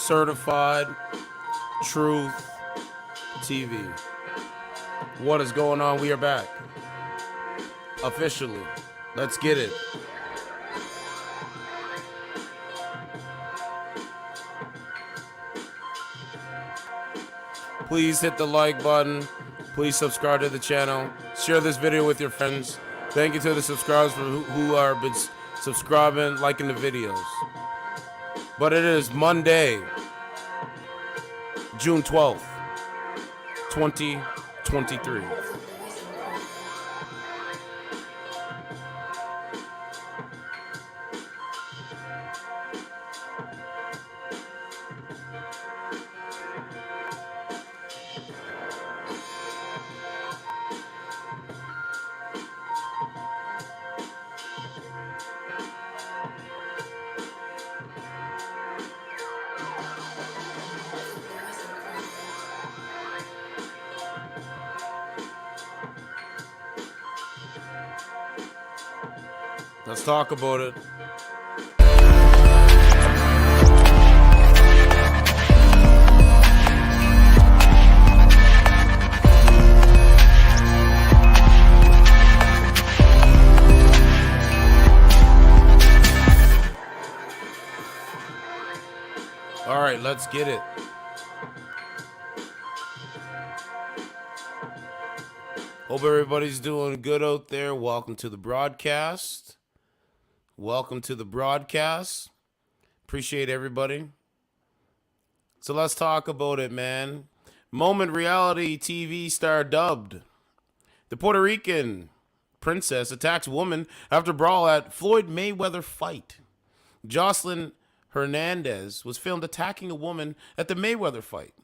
Certified Truth TV. What is going on? We are back. Officially. Let's get it. Please hit the like button. Please subscribe to the channel. Share this video with your friends. Thank you to the subscribers who are been subscribing, liking the videos. But it is Monday, June 12th, 2023. Let's talk about it. All right, let's get it. Hope everybody's doing good out there. Welcome to the broadcast. Welcome to the broadcast. Appreciate everybody. So let's talk about it, man. Moment reality TV star dubbed. The Puerto Rican Princess attacks woman after brawl at Floyd Mayweather fight. Joseline Hernandez was filmed attacking a woman at the Mayweather fight.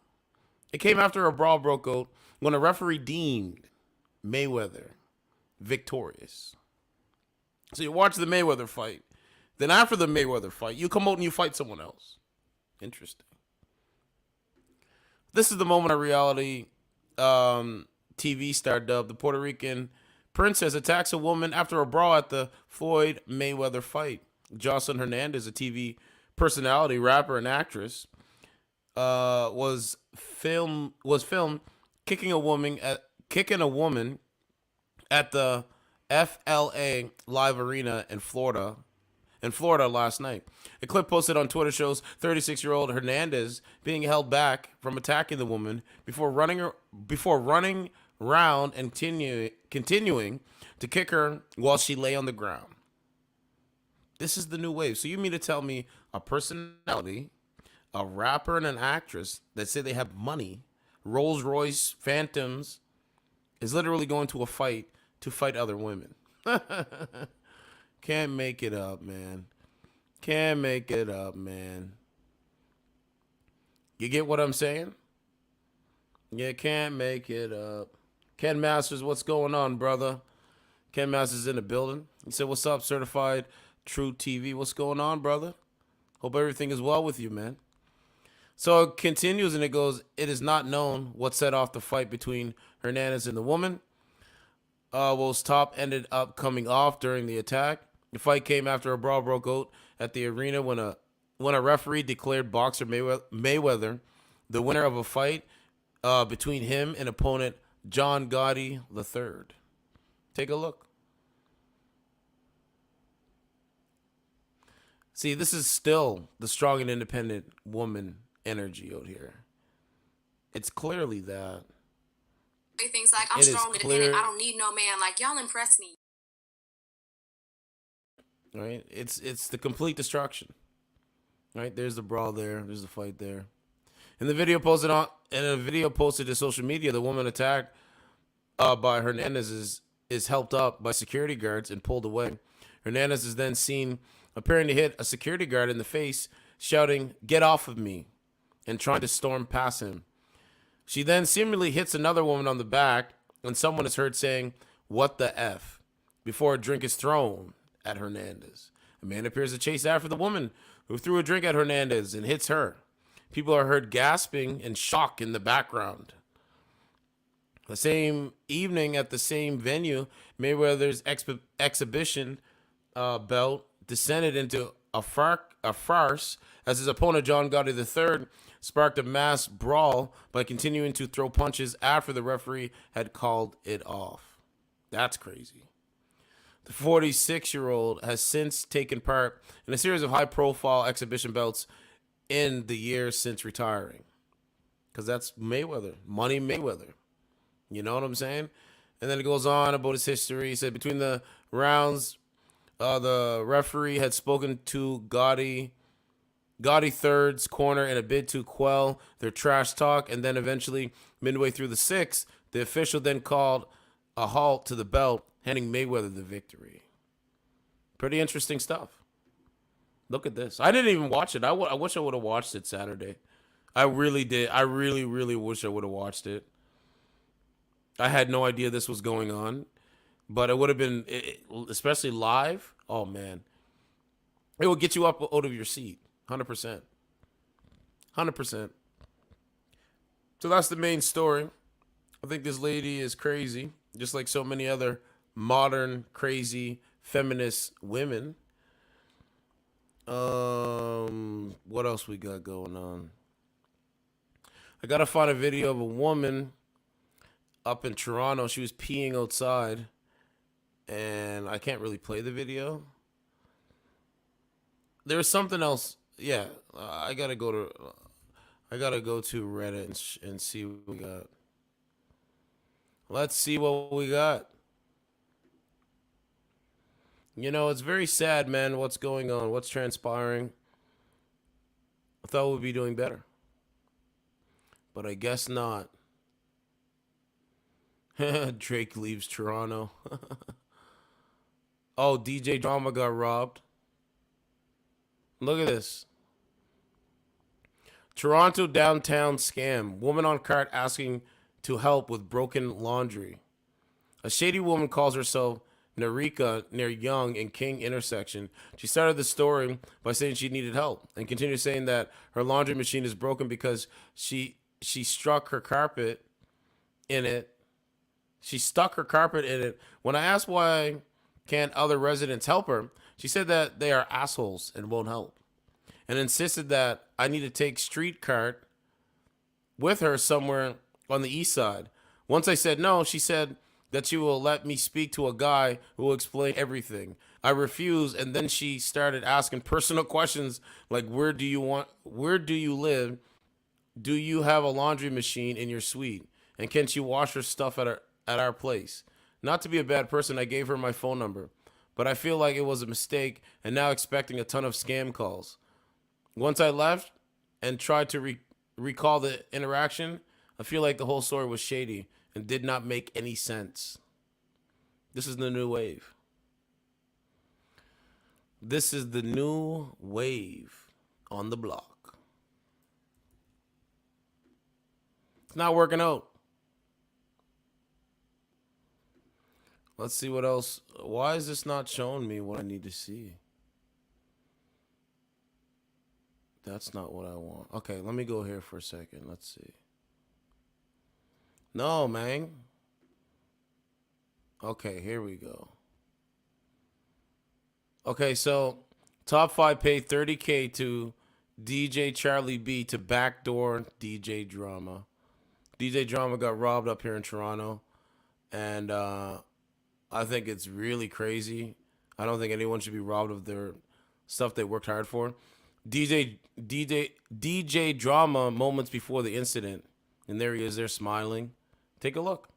It came after a brawl broke out when a referee deemed Mayweather victorious. So you watch the Mayweather fight. Then after the Mayweather fight, you come out and you fight someone else. Interesting. This is the moment of reality TV star dubbed. The Puerto Rican Princess attacks a woman after a brawl at the Floyd Mayweather fight. Joseline Hernandez, a TV personality, rapper, and actress, was filmed kicking a woman at the FLA Live Arena in Florida last night. A clip posted on Twitter shows 36-year-old Hernandez being held back from attacking the woman before running around and continuing to kick her while she lay on the ground. This is the new wave. So you mean to tell me a personality, a rapper, and an actress that say they have money, Rolls Royce, Phantoms, is literally going to a fight to fight other women? Can't make it up, man. Can't make it up, man. You get what I'm saying? You can't make it up. Ken Masters, what's going on, brother? Ken Masters in the building. He said, what's up, Certified True TV? What's going on, brother? Hope everything is well with you, man. So it continues and it goes, it is not known what set off the fight between Hernandez and the woman. Will's top ended up coming off during the attack. The fight came after a brawl broke out at the arena when a referee declared boxer Mayweather the winner of a fight between him and opponent John Gotti III. Take a look. See, this is still the strong and independent woman energy out here. It's clearly that. Things like, I'm strong and independent. I don't need no man. Like, y'all impress me. Right? It's the complete destruction. Right? There's the brawl there. There's the fight there. In a video posted to social media, the woman attacked by Hernandez is helped up by security guards and pulled away. Hernandez is then seen appearing to hit a security guard in the face, shouting, "Get off of me," and trying to storm past him. She then seemingly hits another woman on the back, and someone is heard saying, "What the F?" before a drink is thrown at Hernandez. A man appears to chase after the woman who threw a drink at Hernandez and hits her. People are heard gasping and shock in the background. The same evening at the same venue, Mayweather's exhibition belt descended into a a farce, as his opponent John Gotti III sparked a mass brawl by continuing to throw punches after the referee had called it off. That's crazy. The 46-year-old has since taken part in a series of high-profile exhibition bouts in the years since retiring. Because that's Mayweather, Money Mayweather. You know what I'm saying? And then it goes on about his history. He said between the rounds, the referee had spoken to Gotti third's corner in a bid to quell their trash talk, and then eventually, midway through the sixth, the official then called a halt to the bout, handing Mayweather the victory. Pretty interesting stuff. Look at this. I didn't even watch it. I wish I would have watched it Saturday. I really did. I really, really wish I would have watched it. I had no idea this was going on, but it would have been, especially live. Oh, man. It will get you up out of your seat. 100%. 100%. So that's the main story. I think this lady is crazy, just like so many other modern, crazy, feminist women. What else we got going on? I got to find a video of a woman up in Toronto. She was peeing outside, and I can't really play the video. There's something else. Yeah, I gotta go to Reddit and see what we got. Let's see what we got. You know, it's very sad, man, what's going on, what's transpiring. I thought we'd be doing better, but I guess not. Drake leaves Toronto. Oh, DJ Drama got robbed. Look at this. Toronto downtown scam. Woman on cart asking to help with broken laundry. A shady woman calls herself Narika near Yonge and King intersection. She started the story by saying she needed help and continued saying that her laundry machine is broken because she struck her carpet in it. She stuck her carpet in it. When I asked why can't other residents help her, she said that they are assholes and won't help, and insisted that I need to take street cart with her somewhere on the east side. Once I said no, she said that she will let me speak to a guy who will explain everything. I refused, and then she started asking personal questions like, where do you live? Do you have a laundry machine in your suite? And can she wash her stuff at our place? Not to be a bad person, I gave her my phone number, but I feel like it was a mistake and now expecting a ton of scam calls. Once I left and tried to recall the interaction, I feel like the whole story was shady and did not make any sense. This is the new wave. This is the new wave on the block. It's not working out. Let's see what else. Why is this not showing me what I need to see? That's not what I want. Okay, let me go here for a second. Let's see. No, man. Okay, here we go. Okay, so top 5 paid $30K to DJ Charlie B to backdoor DJ Drama. DJ Drama got robbed up here in Toronto, and I think it's really crazy. I don't think anyone should be robbed of their stuff they worked hard for. DJ Drama moments before the incident, and there he is there smiling. Take a look.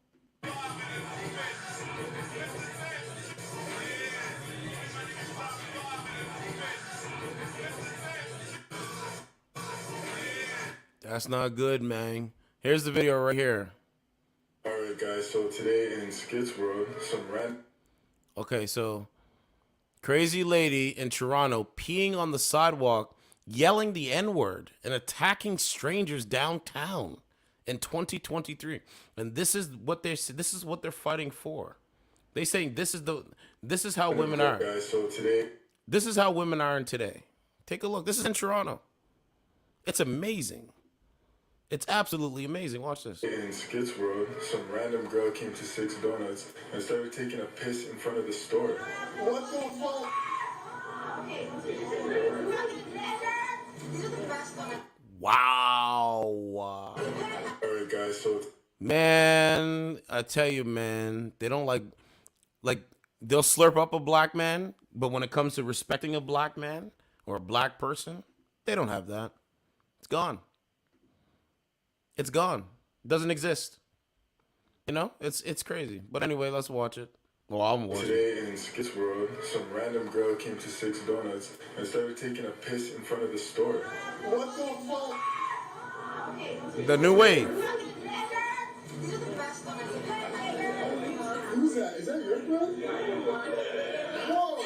That's not good, man. Here's the video right here. Alright guys, so today in Skits World, Okay, so crazy lady in Toronto peeing on the sidewalk, yelling the N-word, and attacking strangers downtown in 2023. And this is what they're fighting for. They saying this is how women are. Guys, so today, this is how women are in today. Take a look. This is in Toronto. It's amazing. It's absolutely amazing. Watch this. In Skits World, some random girl came to Six Donuts and started taking a piss in front of the store. What the fuck? Wow. All right, guys. So Man, I tell you, man, they don't like they'll slurp up a black man, but when it comes to respecting a black man or a black person, they don't have that. It's gone. It's gone. It doesn't exist. You know, it's crazy. But anyway, let's watch it. Well, I'm watching. today in Skits World, some random girl came to Six Donuts and started taking a piss in front of the store. What the fuck? The new wave. Who's that? Is that your friend? Whoa!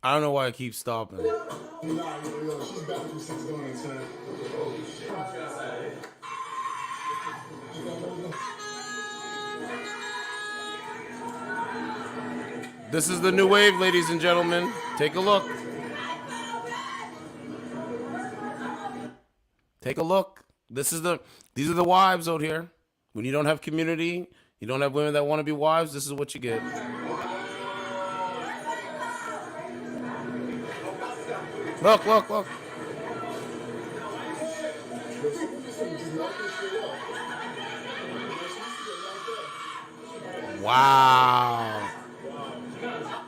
I don't know why I keep stopping. Nah, yo, she's back from Six Donuts, man. Oh, shit. This is the new wave, ladies and gentlemen. Take a look. Take a look. These are the wives out here. When you don't have community, you don't have women that want to be wives, this is what you get. Look, look, look. Wow.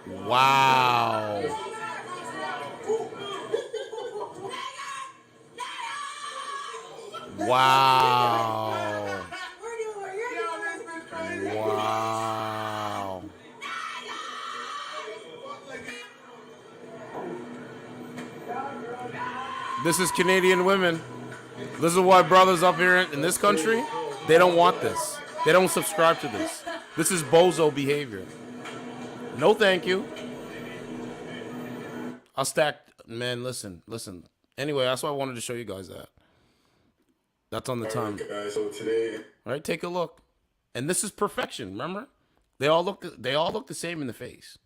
Wow. Wow. Wow. This is Canadian women. This is why brothers up here in this country, they don't want this. They don't subscribe to this. This is bozo behavior. No thank you. I'll stack, man, listen. Anyway, that's why I wanted to show you guys that. That's on the time. So today, all right, take a look. And this is perfection, remember? They all look the same in the face.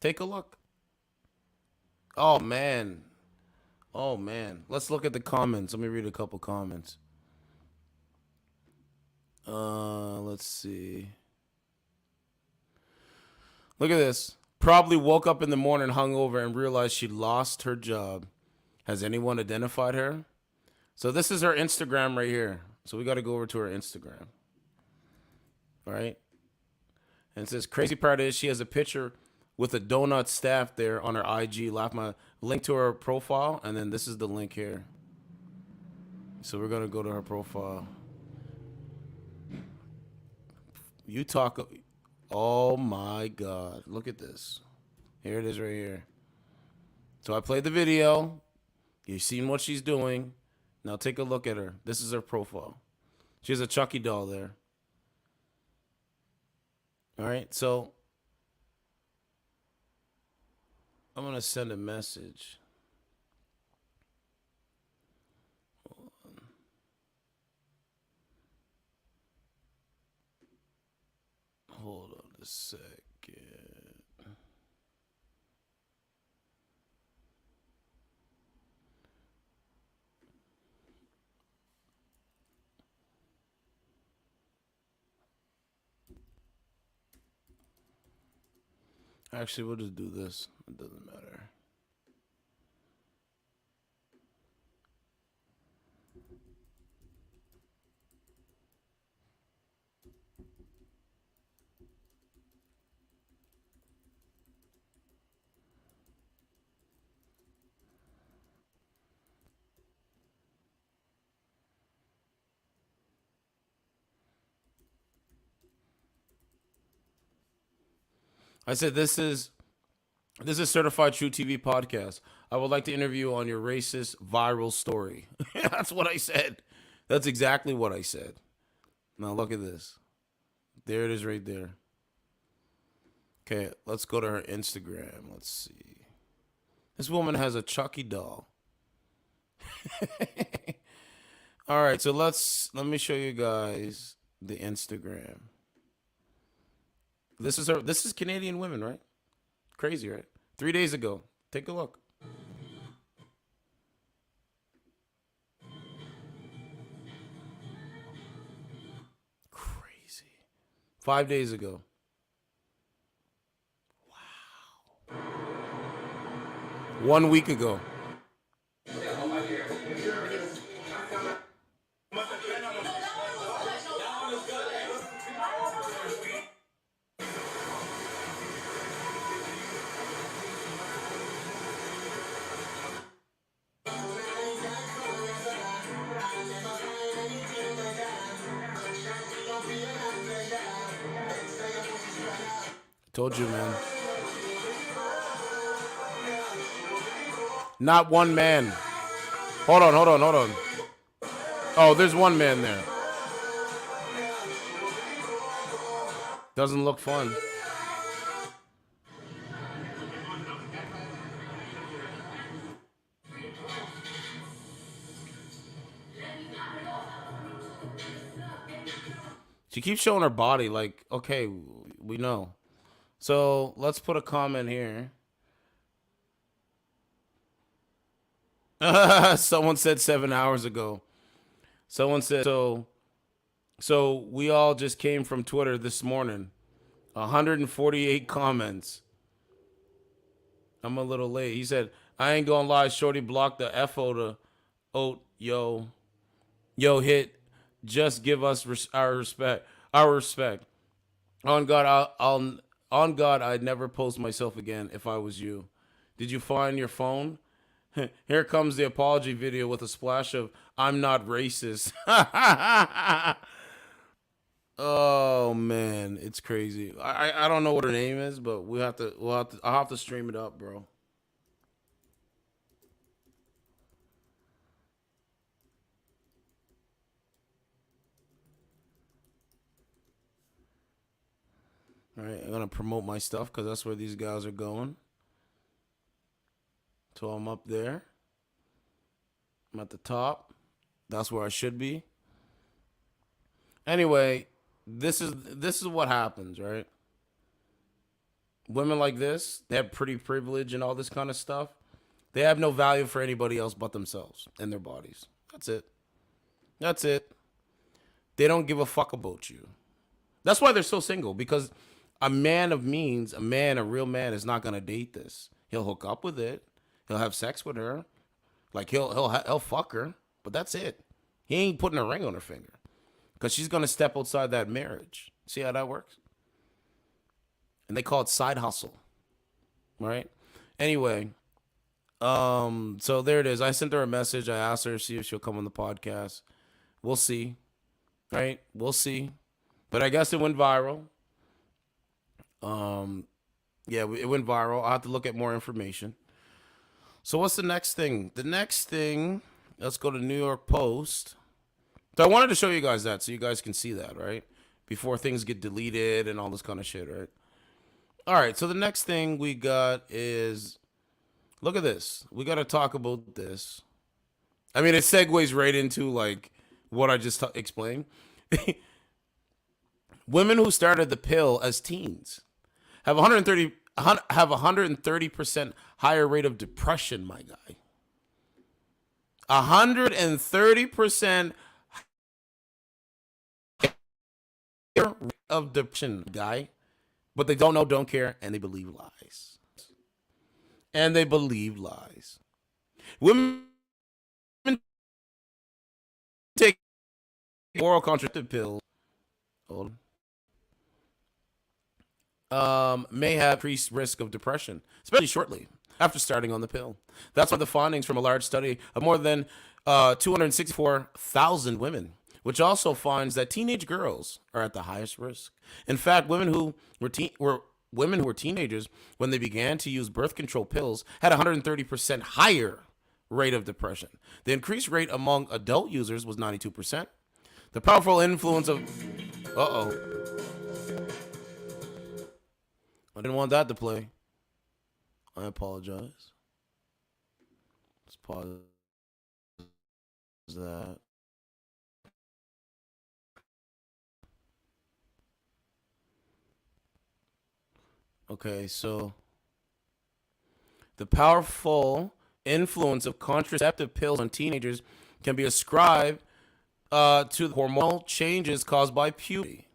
Take a look. Oh man. Oh man. Let's look at the comments. Let me read a couple comments. Let's see. Look at this. Probably woke up in the morning hungover and realized she lost her job. Has anyone identified her? So this is her Instagram right here. So we got to go over to her Instagram. All right. And it says, crazy part is she has a picture with a donut staff there on her IG. Laugh my link to her profile. And then this is the link here. So we're going to go to her profile. You talk. Oh my God. Look at this. Here it is right here. So I played the video. You've seen what she's doing. Now take a look at her. This is her profile. She has a Chucky doll there. All right, so I'm going to send a message. Hold on a second. Actually, we'll just do this. It doesn't matter. I said, this is Certified True TV Podcast. I would like to interview you on your racist viral story. That's what I said. That's exactly what I said. Now look at this. There it is right there. Okay, let's go to her Instagram. Let's see. This woman has a Chucky doll. All right, so let me show you guys the Instagram. This is Canadian women, right? Crazy, right? 3 days ago. Take a look. Crazy. 5 days ago. Wow. 1 week ago. Told you, man. Not one man. Hold on. Oh, there's one man there. Doesn't look fun. She keeps showing her body like, okay, we know. So let's put a comment here. Someone said 7 hours ago. Someone said, so we all just came from Twitter this morning. 148 comments. I'm a little late. He said, I ain't gonna lie, Shorty blocked the FO to Oat. Yo, hit. Just give us our respect. Our respect. On God, on God, I'd never post myself again if I was you. Did you find your phone? Here comes the apology video with a splash of "I'm not racist." Oh man, it's crazy. I don't know what her name is, but I'll have to stream it up, bro. All right, I'm gonna promote my stuff because that's where these guys are going. So I'm up there. I'm at the top. That's where I should be. Anyway, this is what happens, right? Women like this, they have pretty privilege and all this kind of stuff. They have no value for anybody else but themselves and their bodies. That's it. That's it. They don't give a fuck about you. That's why they're so single, because a man of means, a real man is not going to date this. He'll hook up with it. He'll have sex with her. Like he'll fuck her, but that's it. He ain't putting a ring on her finger because she's going to step outside that marriage. See how that works? And they call it side hustle, right? Anyway, so there it is. I sent her a message. I asked her to see if she'll come on the podcast. We'll see, right? We'll see. But I guess it went viral. Yeah, it went viral. I'll have to look at more information. So what's the next thing? The next thing, let's go to New York Post. So I wanted to show you guys that so you guys can see that, right? Before things get deleted and all this kind of shit, right? All right, so the next thing we got is, look at this. We got to talk about this. I mean, it segues right into like what I just explained. Women who started the pill as teens have 130% higher rate of depression, my guy. 130% of depression, guy. But they don't know, don't care, and they believe lies. And they believe lies. Women take oral contraceptive pills. May have increased risk of depression, especially shortly after starting on the pill. That's one of the findings from a large study of more than 264,000 women, which also finds that teenage girls are at the highest risk. In fact, women who were teenagers when they began to use birth control pills had a 130% higher rate of depression. The increased rate among adult users was 92%. The powerful influence of I didn't want that to play. I apologize. Let's pause that. Okay, so the powerful influence of contraceptive pills on teenagers can be ascribed to the hormonal changes caused by puberty.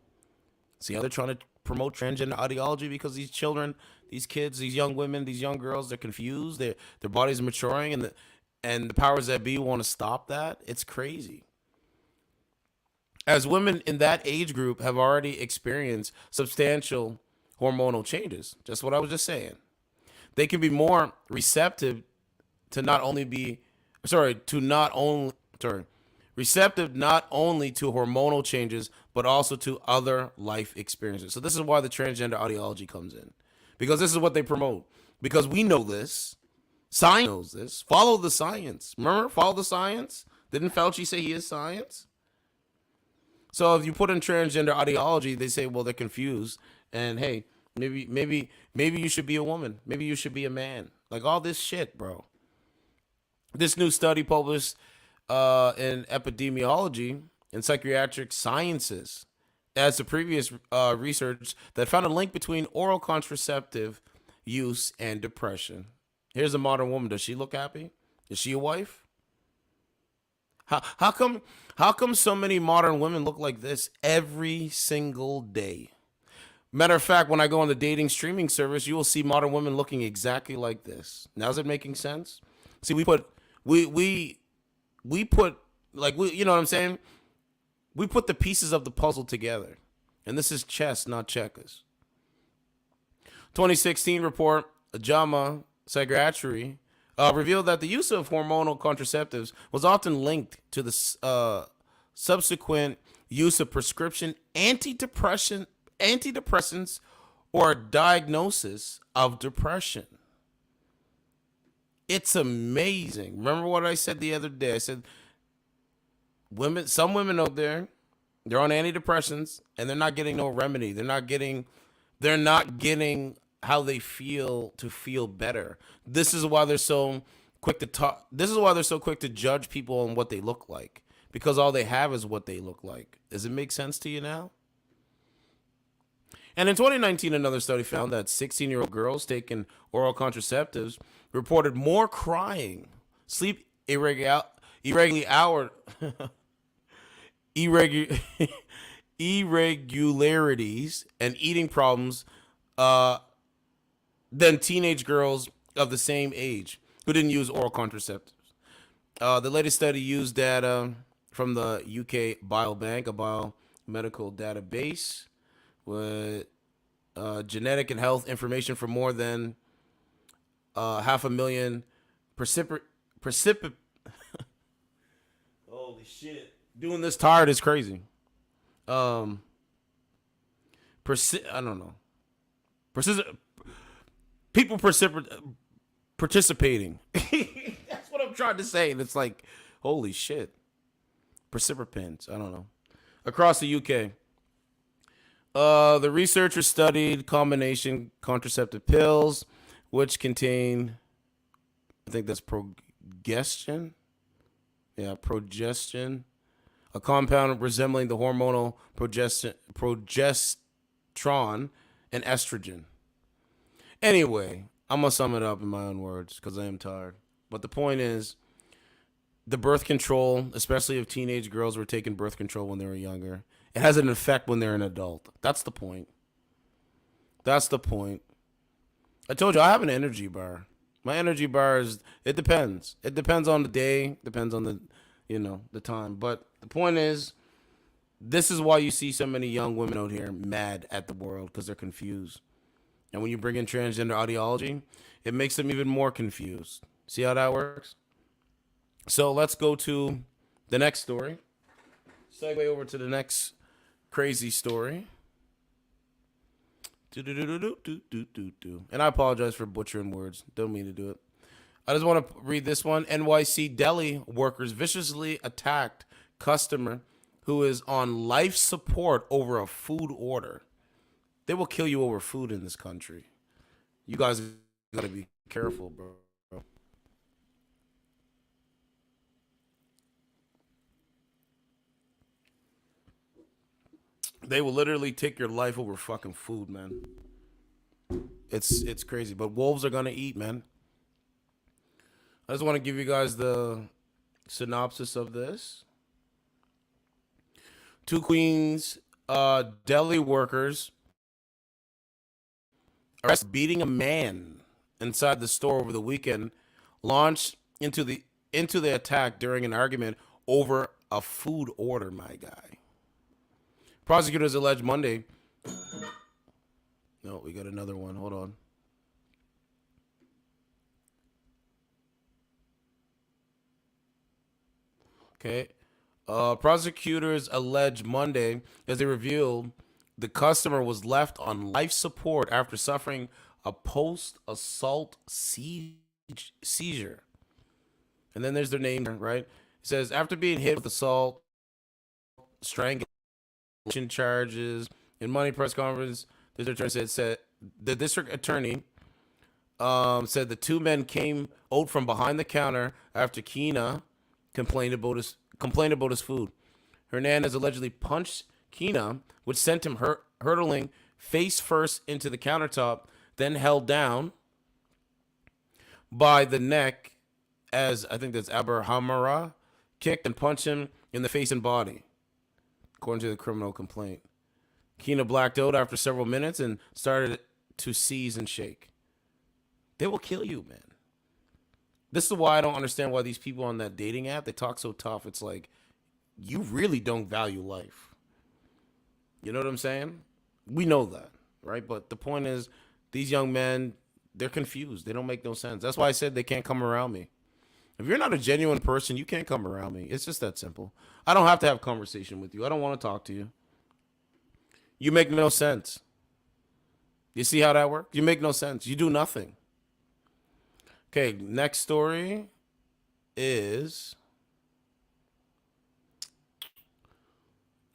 See how they're trying to promote transgender ideology because these children, these kids, these young women, these young girls, they're confused. Their bodies are maturing, and the powers that be want to stop that. It's crazy. As women in that age group have already experienced substantial hormonal changes, just what I was just saying, they can be more receptive to receptive not only to hormonal changes, but also to other life experiences. So this is why the transgender ideology comes in, because this is what they promote. Because we know this, science knows this. Follow the science. Remember, follow the science. Didn't Fauci say he is science? So if you put in transgender ideology, they say, well, they're confused, and hey, maybe you should be a woman, maybe you should be a man, like all this shit, bro. This new study published in epidemiology and psychiatric sciences adds to previous research that found a link between oral contraceptive use and depression. Here's a modern woman. Does she look happy? Is she a wife? How come so many modern women look like this every single day? Matter of fact, when I go on the dating streaming service, you will see modern women looking exactly like this. Now, is it making sense? See, we put you know what I'm saying? We put the pieces of the puzzle together. And this is chess, not checkers. 2016 report, JAMA Psychiatry, revealed that the use of hormonal contraceptives was often linked to the subsequent use of prescription antidepressants or diagnosis of depression. It's amazing. Remember what I said the other day? I said some women out there, they're on antidepressants and they're not getting no remedy. They're not getting how they feel to feel better. This is why they're so quick to talk. This is why they're so quick to judge people on what they look like, because all they have is what they look like. Does it make sense to you now? And in 2019, another study found that 16-year-old girls taking oral contraceptives reported more crying, sleep irregularities, and eating problems than teenage girls of the same age who didn't use oral contraceptives. The latest study used data from the UK Biobank, a biomedical database with genetic and health information for more than 500,000 holy shit. Doing this tired is crazy. I don't know. People participating. That's what I'm trying to say. And it's like, holy shit. Participants. I don't know. Across the UK. The researchers studied combination contraceptive pills, which contain, I think that's progestin. Yeah, progestin. A compound resembling the hormonal progesterone and estrogen. Anyway, I'm going to sum it up in my own words because I am tired. But the point is, the birth control, especially if teenage girls were taking birth control when they were younger, it has an effect when they're an adult. That's the point. That's the point. I told you, I have an energy bar. My energy bar is, it depends. It depends on the day, depends on the time. But the point is, this is why you see so many young women out here mad at the world, because they're confused. And when you bring in transgender ideology, it makes them even more confused. See how that works? So let's go to the next story. Segue over to the next crazy story. And I apologize for butchering words. Don't mean to do it. I just want to read this one. NYC deli workers viciously attacked customer who is on life support over a food order. They will kill you over food in this country. You guys gotta be careful, bro. They will literally take your life over fucking food, man. It's crazy. But wolves are gonna eat, man. I just want to give you guys the synopsis of this. Two Queens deli workers arrested beating a man inside the store over the weekend, launched into the attack during an argument over a food order, my guy. Prosecutors alleged Monday. No, we got another one. Hold on. Okay. Prosecutors alleged Monday as they revealed the customer was left on life support after suffering a post-assault seizure. And then there's their name, right? It says, after being hit with assault, strangulation charges, in Monday press conference, the district attorney said the two men came out from behind the counter after Keena complained about his food. Hernandez allegedly punched Keena, which sent him hurtling face first into the countertop, then held down by the neck as, I think that's Aberhamara, kicked and punched him in the face and body, according to the criminal complaint. Keena blacked out after several minutes and started to seize and shake. They will kill you, man. This is why I don't understand why these people on that dating app, they talk so tough. It's like, you really don't value life. You know what I'm saying? We know that, right? But the point is, these young men, they're confused. They don't make no sense. That's why I said they can't come around me. If you're not a genuine person, you can't come around me. It's just that simple. I don't have to have a conversation with you. I don't want to talk to you. You make no sense. You see how that works? You make no sense. You do nothing. Okay, next story is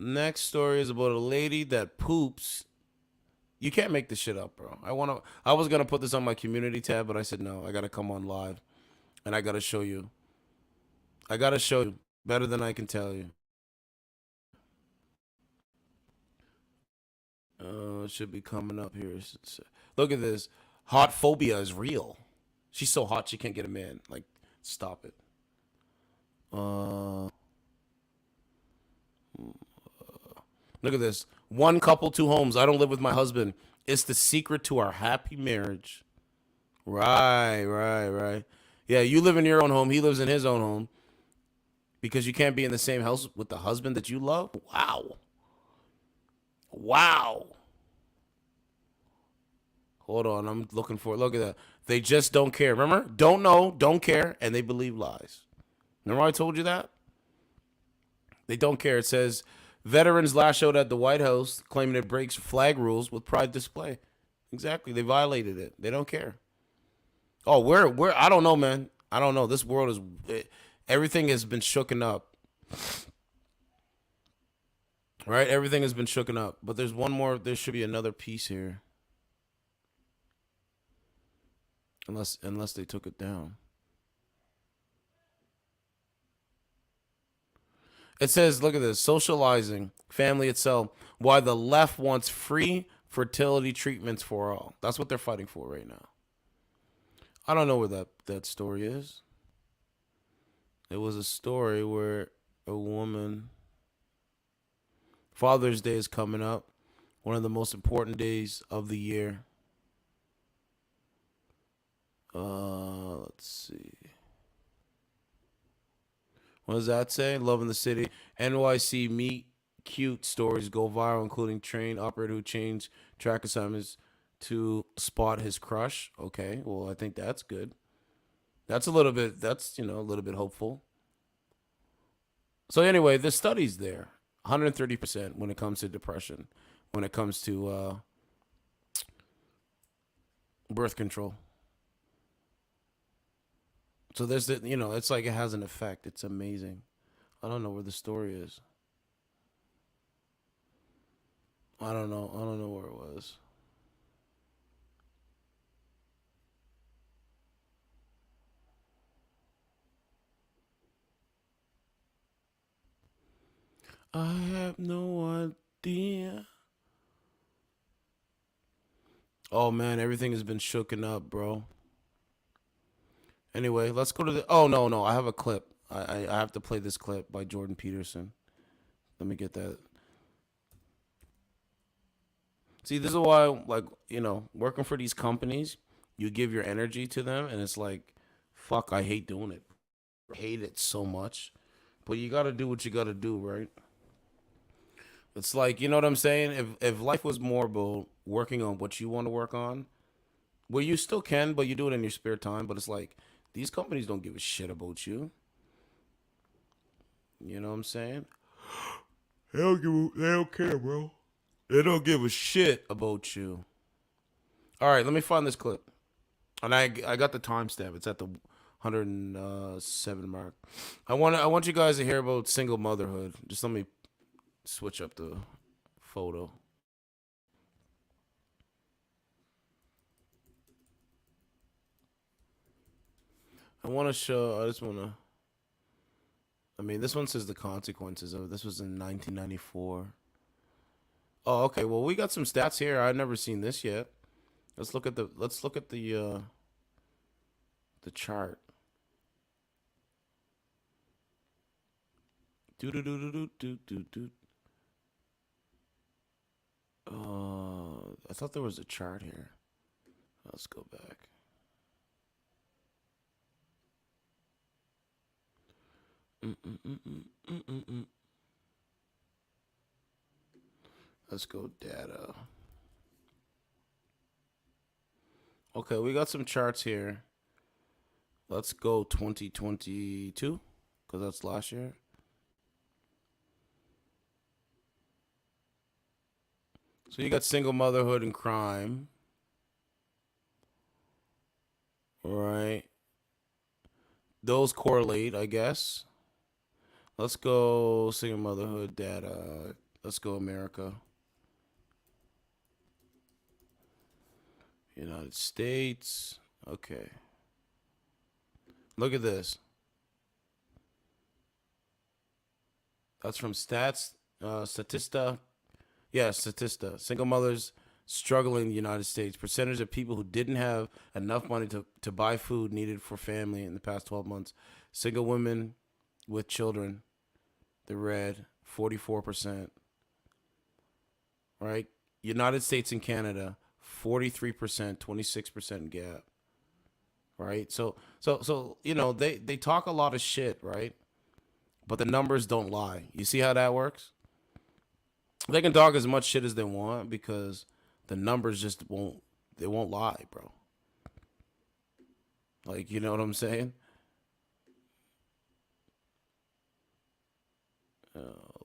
about a lady that poops. You can't make this shit up, bro. I was gonna put this on my community tab, but I said no. I gotta come on live, and I gotta show you. I gotta show you better than I can tell you. It should be coming up here. Look at this. Hot phobia is real. She's so hot she can't get a man. Like, stop it. Look at this. One couple, two homes. I don't live with my husband. It's the secret to our happy marriage. Right. Yeah, you live in your own home. He lives in his own home. Because you can't be in the same house with the husband that you love? Wow. Hold on. I'm looking for it. Look at that. They just don't care. Remember? Don't know, don't care, and they believe lies. Remember I told you that? They don't care. It says, veterans lash out at the White House, claiming it breaks flag rules with pride display. Exactly. They violated it. They don't care. Oh, we're I don't know, man. I don't know. This world is, everything has been shooken up. Right? Everything has been shooken up. But there's one more. There should be another piece here. Unless they took it down. It says, look at this, socializing, family itself, why the left wants free fertility treatments for all. That's what they're fighting for right now. I don't know where that story is. It was a story where a woman, Father's Day is coming up, one of the most important days of the year. Let's see. What does that say? Love in the city. NYC meet cute stories go viral, including train operator who changed track assignments to spot his crush. Okay, well, I think that's good. That's a little bit hopeful. So anyway, the study's there. 130% when it comes to depression, when it comes to birth control. So there's it's like it has an effect. It's amazing. I don't know where the story is. I don't know. I don't know where it was. I have no idea. Oh man, everything has been shooken up, bro. Anyway, let's go to the. Oh no, I have a clip. I have to play this clip by Jordan Peterson. Let me get that. See, this is why, like, working for these companies, you give your energy to them, and it's like, fuck, I hate doing it. I hate it so much. But you got to do what you got to do, right? It's like, you know what I'm saying? If life was more about working on what you want to work on, well, you still can, but you do it in your spare time. But it's like, these companies don't give a shit about you. You know what I'm saying? They don't care, bro. They don't give a shit about you. All right, let me find this clip. And I got the timestamp. It's at the 107 mark. I want you guys to hear about single motherhood. Just let me switch up the photo. I want to show. I just want to. I mean, this one says the consequences of it. This was in 1994. Oh, okay. Well, we got some stats here. I've never seen this yet. Let's look at the chart. I thought there was a chart here. Let's go back. Let's go data. Okay, we got some charts here. Let's go 2022, because that's last year. So you got single motherhood and crime. All right. Those correlate, I guess. Let's go single motherhood data. Let's go America. United States. Okay. Look at this. That's from Statista. Yeah, Statista. Single mothers struggling in the United States. Percentage of people who didn't have enough money to buy food needed for family in the past 12 months. Single women with children, the red, 44%. Right? United States and Canada, 43%, 26% gap. Right? So they talk a lot of shit, right? But the numbers don't lie. You see how that works? They can talk as much shit as they want because the numbers just won't lie, bro. Like, you know what I'm saying?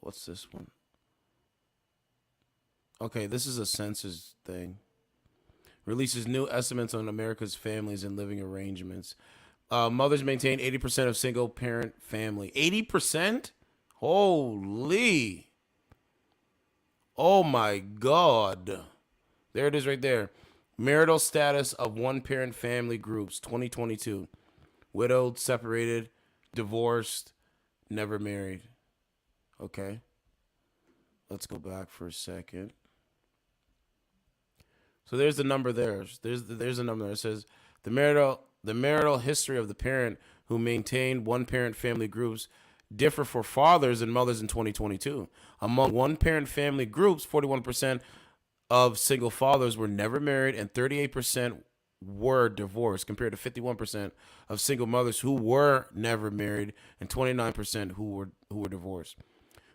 What's this one? Okay, this is a census thing. Releases new estimates on America's families and living arrangements. Mothers maintain 80% of single parent family. 80%? Holy. Oh my God. There it is right there. Marital status of one parent family groups 2022. Widowed, separated, divorced, never married. Okay. Let's go back for a second. So there's the number there. There's a number there. It says the marital history of the parent who maintained one parent family groups differ for fathers and mothers in 2022. Among one parent family groups, 41% of single fathers were never married and 38% were divorced, compared to 51% of single mothers who were never married and 29% who were divorced.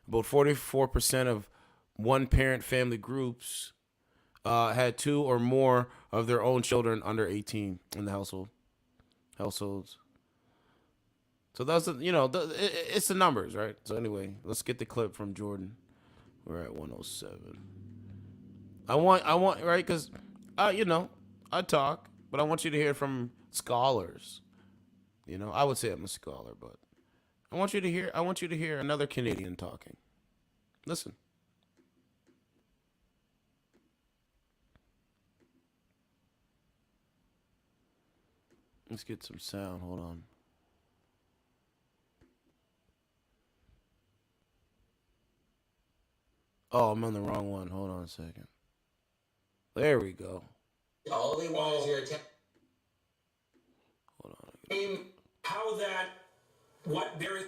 About 44% of one parent family groups had two or more of their own children under 18 in the households. So that's it's the numbers, right? So anyway, let's get the clip from Jordan. We're at 107. I want right, because I talk, but I want you to hear from scholars. I would say I'm a scholar, but I want you to hear another Canadian talking. Listen. Let's get some sound. Hold on. Oh, I'm on the wrong one. Hold on a second. There we go. All they want is your attention. Hold on. How that, what there is.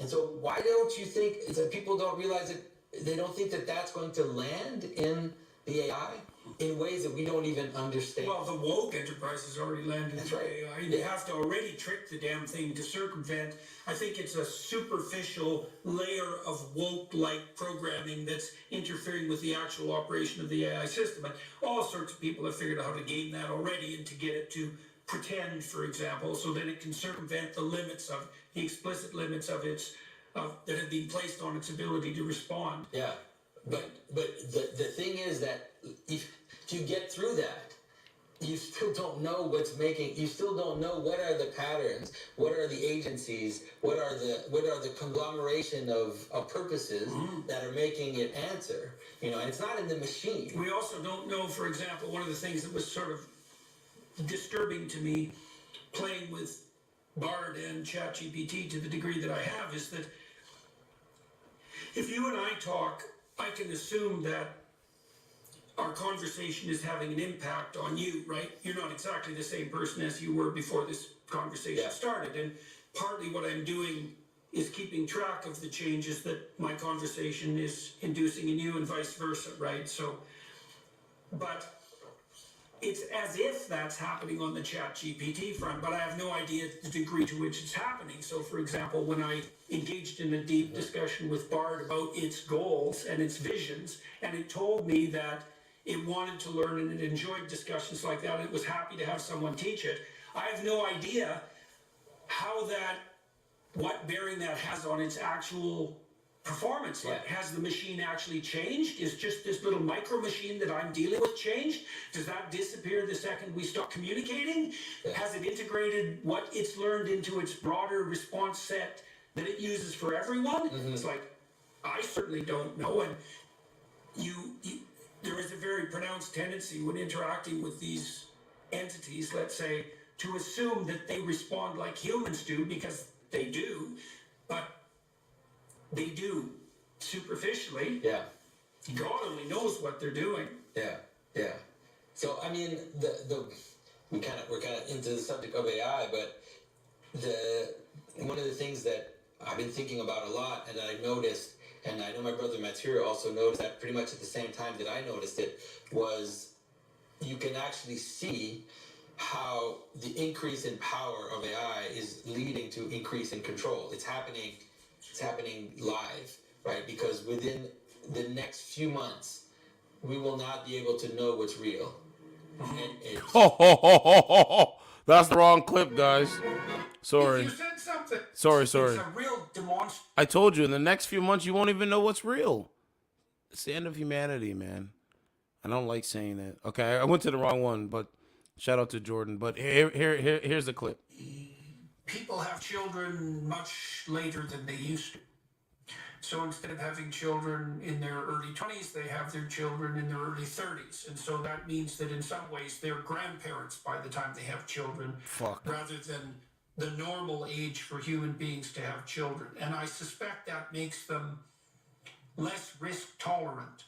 And so why don't you think that people don't realize it? They don't think that that's going to land in the AI in ways that we don't even understand. Well, the woke enterprise has already landed That's in right. AI. They have to already trick the damn thing to circumvent. I think it's a superficial layer of woke-like programming that's interfering with the actual operation of the AI system. And all sorts of people have figured out how to game that already and to get it to pretend, for example, so that it can circumvent the limits of the explicit limits of its that have been placed on its ability to respond. Yeah, but the thing is that if you get through that, you still don't know you still don't know what are the patterns, what are the agencies, what are the conglomeration of purposes that are making it answer. And it's not in the machine. We also don't know, for example, one of the things that was sort of disturbing to me playing with Bard and ChatGPT to the degree that I have is that if you and I talk, I can assume that our conversation is having an impact on you, right? You're not exactly the same person as you were before this conversation started. And partly what I'm doing is keeping track of the changes that my conversation is inducing in you and vice versa, right? So, but it's as if that's happening on the ChatGPT front, but I have no idea the degree to which it's happening. So, for example, when I engaged in a deep discussion with Bard about its goals and its visions, and it told me that it wanted to learn and it enjoyed discussions like that, it was happy to have someone teach it. I have no idea what bearing that has on its actual performance. Like, has the machine actually changed? Is just this little micro machine that I'm dealing with changed? Does that disappear the second we stop communicating? Has it integrated what it's learned into its broader response set that it uses for everyone? It's like, I certainly don't know. And there is a very pronounced tendency when interacting with these entities, let's say, to assume that they respond like humans do, because they do, but they do superficially. Yeah. God only knows what they're doing. Yeah, yeah. So I mean, we're kind of into the subject of AI, but one of the things that I've been thinking about a lot, and that I noticed, and I know my brother Mathieu also noticed that pretty much at the same time that I noticed it, was you can actually see how the increase in power of AI is leading to increase in control. It's happening live, right? Because within the next few months, we will not be able to know what's real. That's the wrong clip, guys. Sorry. You said something. Sorry. It's a real demonstration. I told you, in the next few months, you won't even know what's real. It's the end of humanity, man. I don't like saying that. Okay, I went to the wrong one, but shout out to Jordan. But here's the clip. People have children much later than they used to. So instead of having children in their early 20s, they have their children in their early 30s. And so that means that in some ways they're grandparents by the time they have children, rather than the normal age for human beings to have children. And I suspect that makes them less risk tolerant,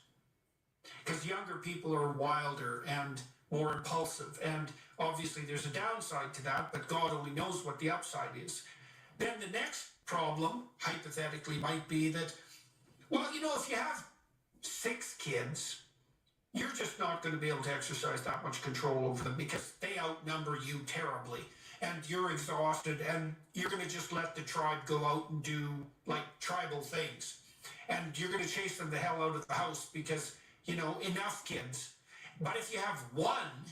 because younger people are wilder and more impulsive. And obviously there's a downside to that, but God only knows what the upside is. Then the next problem, hypothetically, might be that, well, if you have 6 kids, you're just not going to be able to exercise that much control over them because they outnumber you terribly. And you're exhausted, and you're going to just let the tribe go out and do, like, tribal things. And you're going to chase them the hell out of the house because, enough kids. But if you have one,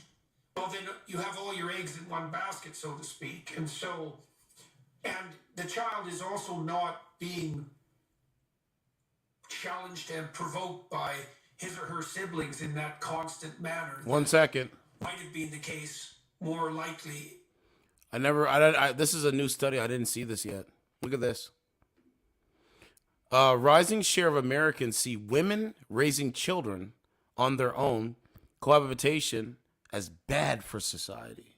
well, then you have all your eggs in one basket, so to speak. And the child is also not being challenged and provoked by his or her siblings in that constant manner. 1 second. Might have been the case more likely. This is a new study. I didn't see this yet. Look at this. Rising share of Americans see women raising children on their own cohabitation as bad for society.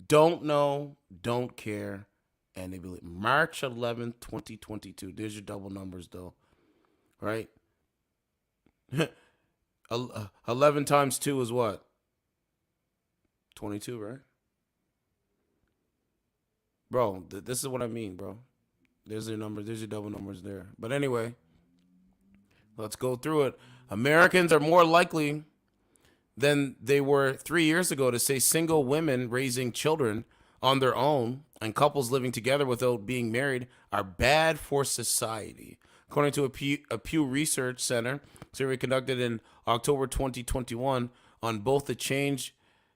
Don't know, don't care, and they believe. March 11th, 2022. There's your double numbers, though. Right? 11 times 2 is what? 22, right? Bro, this is what I mean, bro. There's your numbers. There's your double numbers there. But anyway, let's go through it. Americans are more likely than they were 3 years ago to say single women raising children on their own and couples living together without being married are bad for society. According to a Pew Research Center survey conducted in October 2021, on both the change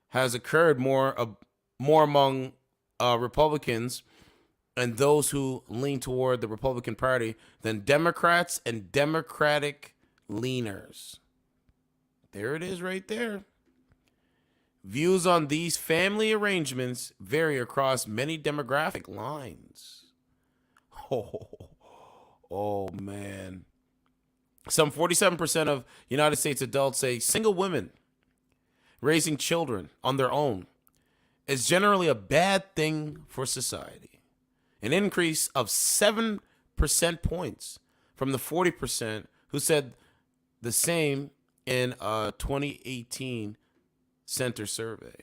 has occurred more among Republicans and those who lean toward the Republican Party than Democrats and Democratic leaners. There it is right there. Views on these family arrangements vary across many demographic lines. Oh man. Some 47% of United States adults say single women raising children on their own is generally a bad thing for society. An increase of 7% points from the 40% who said the same in a 2018 Center survey.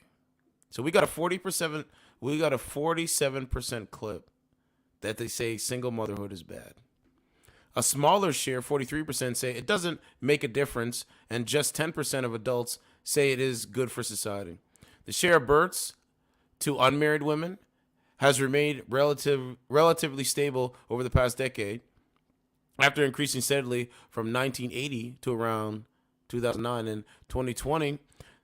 So we got a 47% clip that they say single motherhood is bad. A smaller share, 43%, say it doesn't make a difference, and just 10% of adults say it is good for society. The share of births to unmarried women has remained relatively stable over the past decade, after increasing steadily from 1980 to around 2009. In 2020,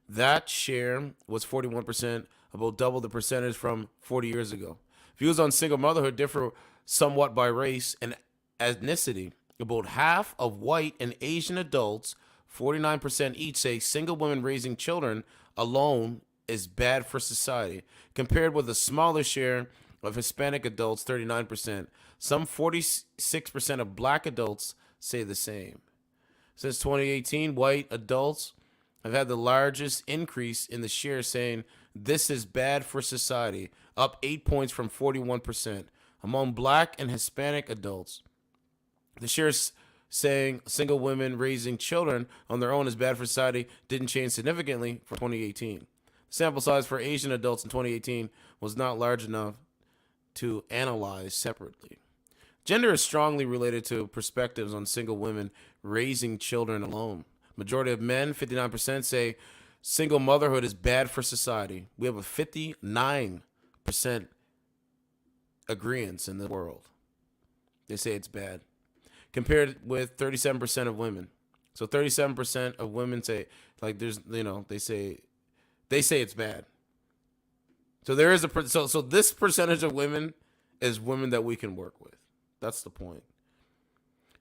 that share was 41%, about double the percentage from 40 years ago. Views on single motherhood differ somewhat by race and ethnicity. About half of white and Asian adults, 49% each, say single women raising children alone is bad for society, compared with a smaller share of Hispanic adults, 39%. Some 46% of black adults say the same. Since 2018, white adults have had the largest increase in the share, saying this is bad for society, up 8 points from 41%. Among black and Hispanic adults, the share saying single women raising children on their own is bad for society didn't change significantly from 2018. The sample size for Asian adults in 2018 was not large enough to analyze separately. Gender is strongly related to perspectives on single women raising children alone. Majority of men, 59%, say single motherhood is bad for society. We have a 59% agreement in the world. They say it's bad, compared with 37% of women. So 37% of women say, like, there's, they say it's bad. So there is so this percentage of women is women that we can work with. That's the point.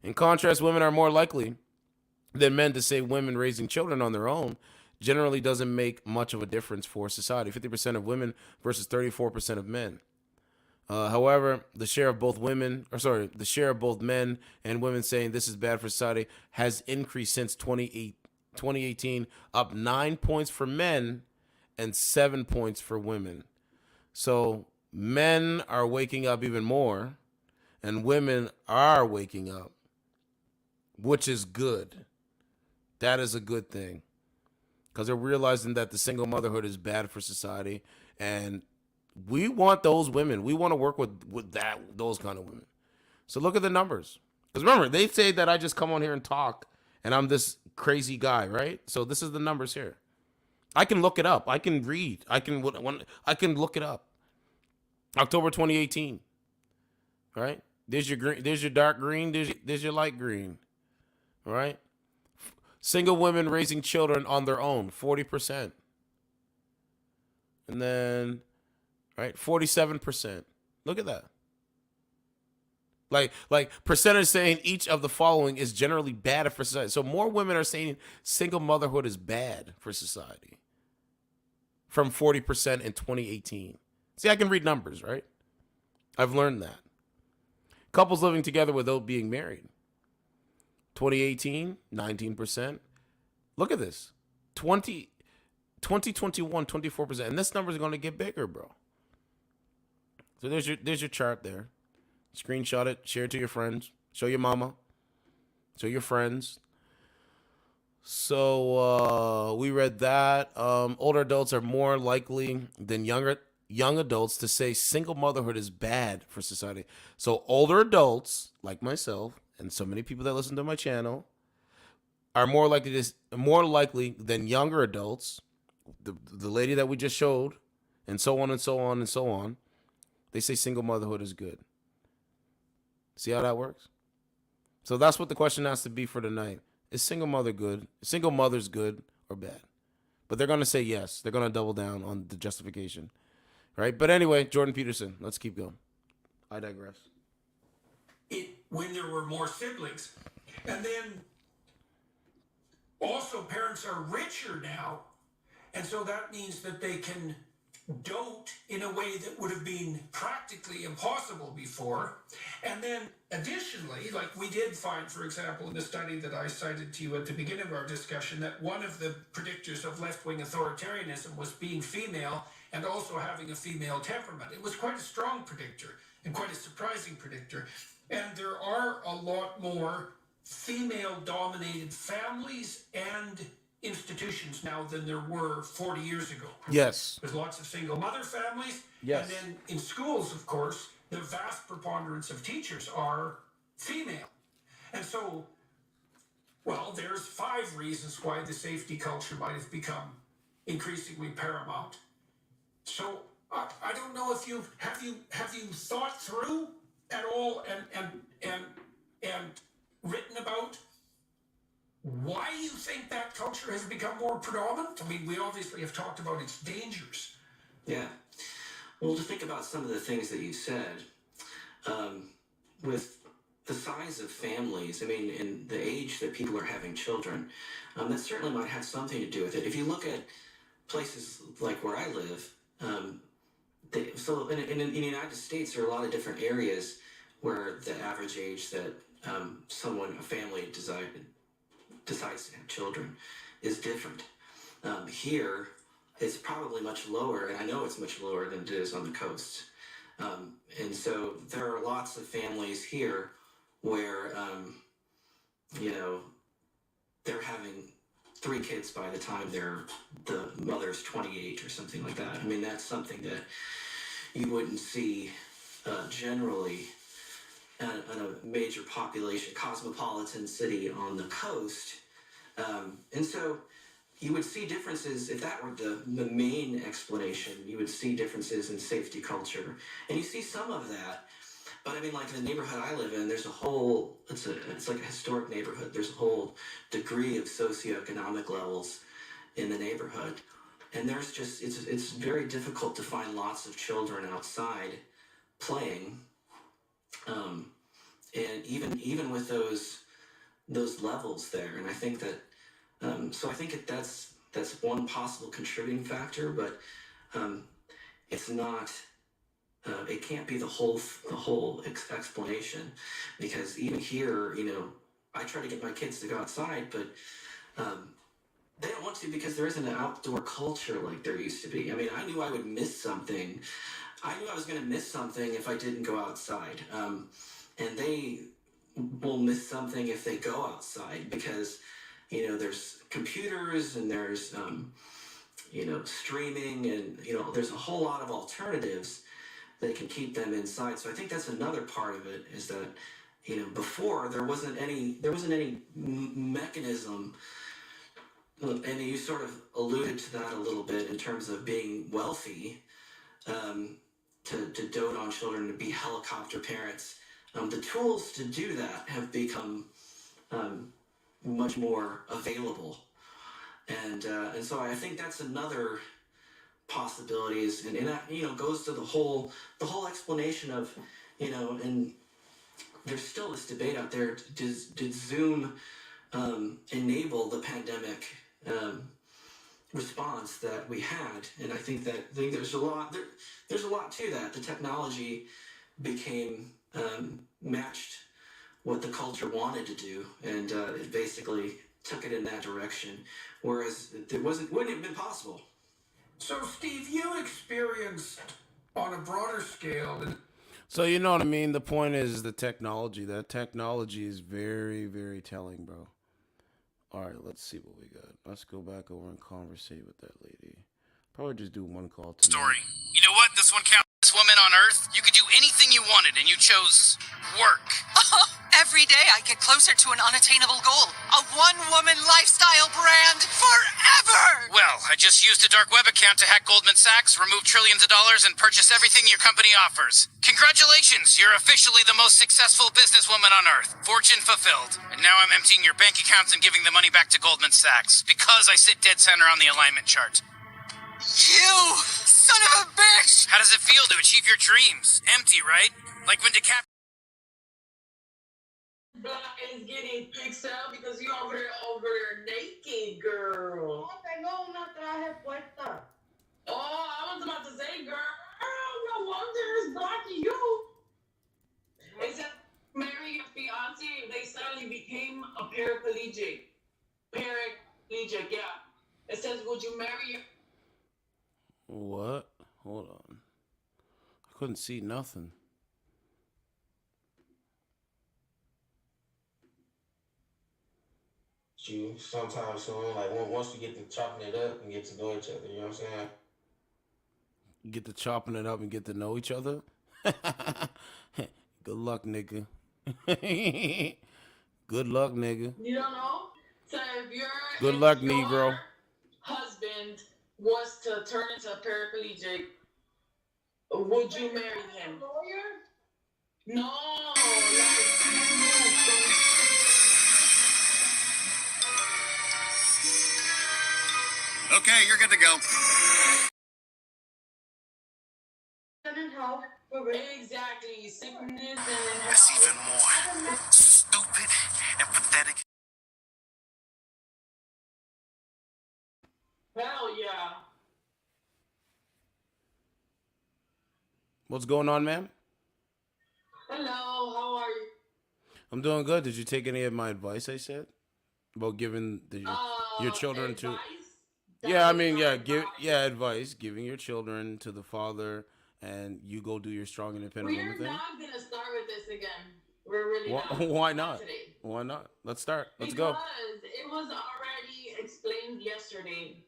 In contrast, women are more likely than men to say women raising children on their own generally doesn't make much of a difference for society. 50% of women versus 34% of men. However, the share of both men and women saying this is bad for society has increased since 2018, up 9 points for men and 7 points for women. So men are waking up even more, and women are waking up, which is good. That is a good thing, because they're realizing that the single motherhood is bad for society, and we want those women. We want to work with those kind of women. So look at the numbers. Because remember, they say that I just come on here and talk, and I'm this crazy guy, right? So this is the numbers here. I can look it up. I can read. I can look it up. October 2018. Right? There's your green. There's your dark green. There's your light green. All right? Single women raising children on their own, 40%. And then, right, 47%. Look at that. Like percentage saying each of the following is generally bad for society. So more women are saying single motherhood is bad for society, from 40% in 2018. See, I can read numbers, right? I've learned that. Couples living together without being married. 2018, 19%. Look at this. 2021, 24%. And this number is going to get bigger, bro. So there's your chart there. Screenshot it, share it to your friends, show your mama, show your friends. So we read that older adults are more likely than young adults to say single motherhood is bad for society. So older adults like myself and so many people that listen to my channel are more likely than younger adults. The lady that we just showed, and so on and so on and so on. They say single motherhood is good. See how that works? So that's what the question has to be for tonight. Is single mothers good or bad? But they're going to say yes. They're going to double down on the justification. Right? But anyway, Jordan Peterson, let's keep going. I digress. When there were more siblings. And then also parents are richer now. And so that means that they can dote in a way that would have been practically impossible before. And then additionally, like we did find, for example, in the study that I cited to you at the beginning of our discussion, that one of the predictors of left-wing authoritarianism was being female and also having a female temperament. It was quite a strong predictor and quite a surprising predictor. And there are a lot more female-dominated families and institutions now than there were 40 years ago. Yes. There's lots of single mother families. Yes. And then in schools, of course, the vast preponderance of teachers are female. And so, well, there's 5 reasons why the safety culture might have become increasingly paramount. So I don't know if you thought through at all and written about why you think that culture has become more predominant? I mean, we obviously have talked about its dangers. Yeah. Well, to think about some of the things that you said, with the size of families, I mean, in the age that people are having children, that certainly might have something to do with it. If you look at places like where I live, so in the United States, there are a lot of different areas where the average age that a family decides to have children is different. Here, it's probably much lower, and I know it's much lower than it is on the coast. And so there are lots of families here where, they're having 3 kids by the time the mother's 28 or something like that. I mean, that's something that you wouldn't see generally in a major population, cosmopolitan city on the coast. And so you would see differences, if that were the main explanation, you would see differences in safety culture. And you see some of that. But I mean, like in the neighborhood I live in, there's it's like a historic neighborhood. There's a whole degree of socioeconomic levels in the neighborhood. And there's just, it's very difficult to find lots of children outside playing. And even with those levels there, and I think that, so I think that's one possible contributing factor, but it's not. It can't be the whole explanation, because even here, I try to get my kids to go outside, but they don't want to, because there isn't an outdoor culture like there used to be. I mean, I knew I would miss something. I knew I was going to miss something if I didn't go outside. And they will miss something if they go outside, because, there's computers and there's, streaming, and, there's a whole lot of alternatives that can keep them inside. So I think that's another part of it, is that, before there wasn't any mechanism, and you sort of alluded to that a little bit in terms of being wealthy, to dote on children, to be helicopter parents. The tools to do that have become much more available, and so I think that's another possibility. And that goes to the whole explanation of and there's still this debate out there. Did Zoom enable the pandemic response that we had? And I think there's a lot to that. The technology became matched what the culture wanted to do, and it basically took it in that direction, whereas it wouldn't have been possible. So, Steve, you experienced on a broader scale. So you know what I mean? The point is the technology. That technology is very, very telling, bro. All right, let's see what we got. Let's go back over and conversate with that lady. Probably just do one call tonight. Story. You know what? This one counts. This woman on Earth, you could do anything you wanted, and you chose work. Every day I get closer to an unattainable goal. A one-woman lifestyle brand forever! Well, I just used a dark web account to hack Goldman Sachs, remove trillions of dollars, and purchase everything your company offers. Congratulations, you're officially the most successful businesswoman on Earth. Fortune fulfilled. And now I'm emptying your bank accounts and giving the money back to Goldman Sachs, because I sit dead center on the alignment chart. You son of a bitch! How does it feel to achieve your dreams? Empty, right? Like when DiCaprio is getting fixed up because you over there naked, girl. No, I was about to say, girl, no wonder it's blocking you. It said marry your fiance, they suddenly became a paraplegic. Paraplegic, yeah. It says, would you marry your... What? Hold on. I couldn't see nothing. You sometime soon, like once we get to chopping it up and get to know each other, you know what I'm saying? Get to chopping it up and get to know each other? Good luck, nigga. Good luck, nigga. You don't know? So if Good luck, Negro. Husband was to turn into a paraplegic, would you marry him? No, Okay, you're good to go. Exactly. Sickness and That's even more stupid and pathetic. hell yeah. What's going on, ma'am? Hello, how are you? I'm doing good. Did you take any of my advice I said? About giving your children advice? to... Yeah, I mean, advice. Giving your children to the father, and you go do your strong, independent woman thing. We're not going to start with this again. We're really not. Why not? Today. Why not? Let's start. Let's go. Because it was already explained yesterday.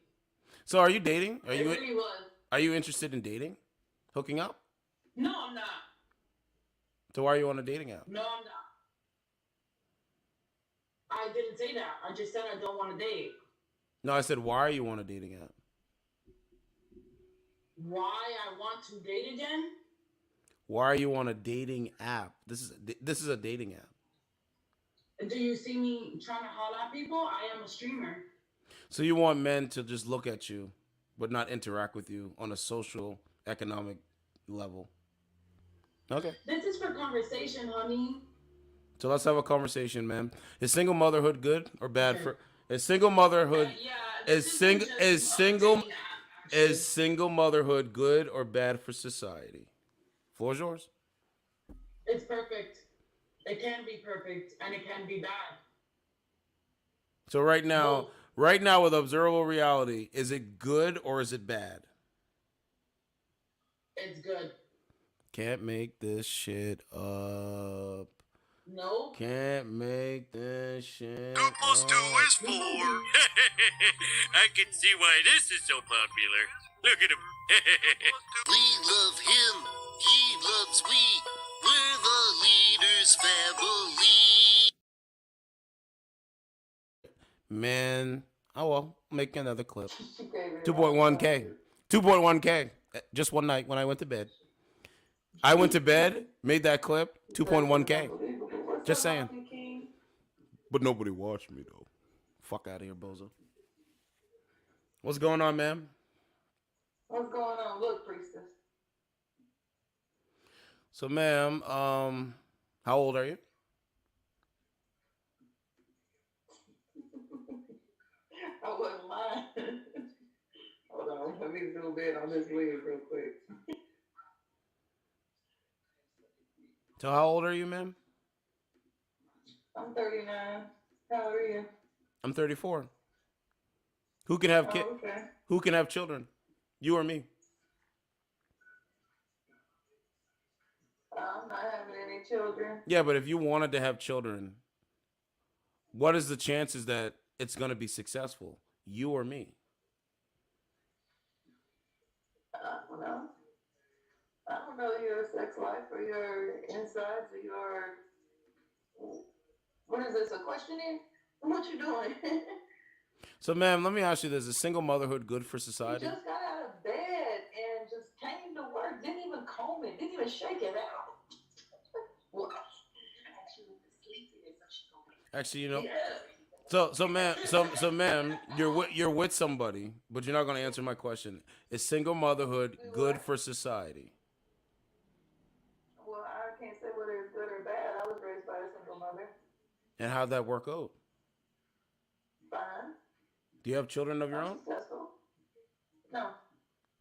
So are you dating? It really was. Are you interested in dating? Hooking up? No, I'm not. So why are you on a dating app? No, I'm not. I didn't say that. I just said I don't want to date. No, I said, why are you on a dating app? Why I want to date again? Why are you on a dating app? This is a dating app. Do you see me trying to holler at people? I am a streamer. So you want men to just look at you, but not interact with you on a social, economic level. Okay. This is for conversation, honey. So let's have a conversation, man. Is single motherhood good or bad for... Is single motherhood... Is single motherhood good or bad for society? Floor's yours. It's perfect. It can be perfect and it can be bad. So right now with observable reality, is it good or is it bad? It's good. Can't make this shit up. No. Can't make this shit Two plus up. 2 is 4. I can see why this is so popular. Look at him. We love him. He loves we. We're the leaders family. Man, oh well, make another clip. 2.1K. 2.1K. Just one night when I went to bed. I went to bed, made that clip, 2.1K. Just saying. But nobody watched me, though. Fuck out of here, bozo. What's going on, ma'am? What's going on? Look, priestess. So, ma'am, how old are you? I wasn't lying. Hold on, let me zoom in on this wig real quick. So, how old are you, ma'am? I'm 39. How are you? I'm 34. Who can have kids? Okay. Who can have children? You or me? I'm not having any children. Yeah, but if you wanted to have children, what is the chances that it's going to be successful? You or me? I don't know. I don't know your sex life or your insides or your. What is this? A questioning? What you doing? So, ma'am, let me ask you this: is single motherhood good for You society? just got out of bed and just came to work. Didn't even comb it. Didn't even shake it out. Well, Actually, you know. yeah. So, ma'am, you're with somebody, but you're not going to answer my question. Is single motherhood good for society? Well, I can't say whether it's good or bad. I was raised by a single mother. And how'd that work out? Fine. Do you have children of your I'm own? successful. No.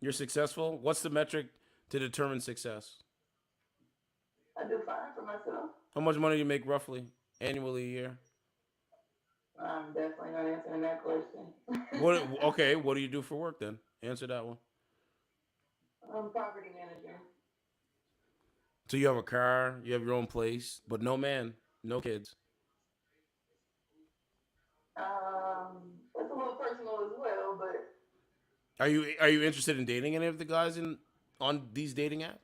You're successful? What's the metric to determine success? I do fine for myself. How much money do you make roughly annually a year? I'm definitely not answering that question. Okay, what do you do for work then? Answer that one. I'm a property manager. So you have a car, you have your own place, but no man, no kids. That's a little personal as well, but Are you interested in dating any of the guys on these dating apps?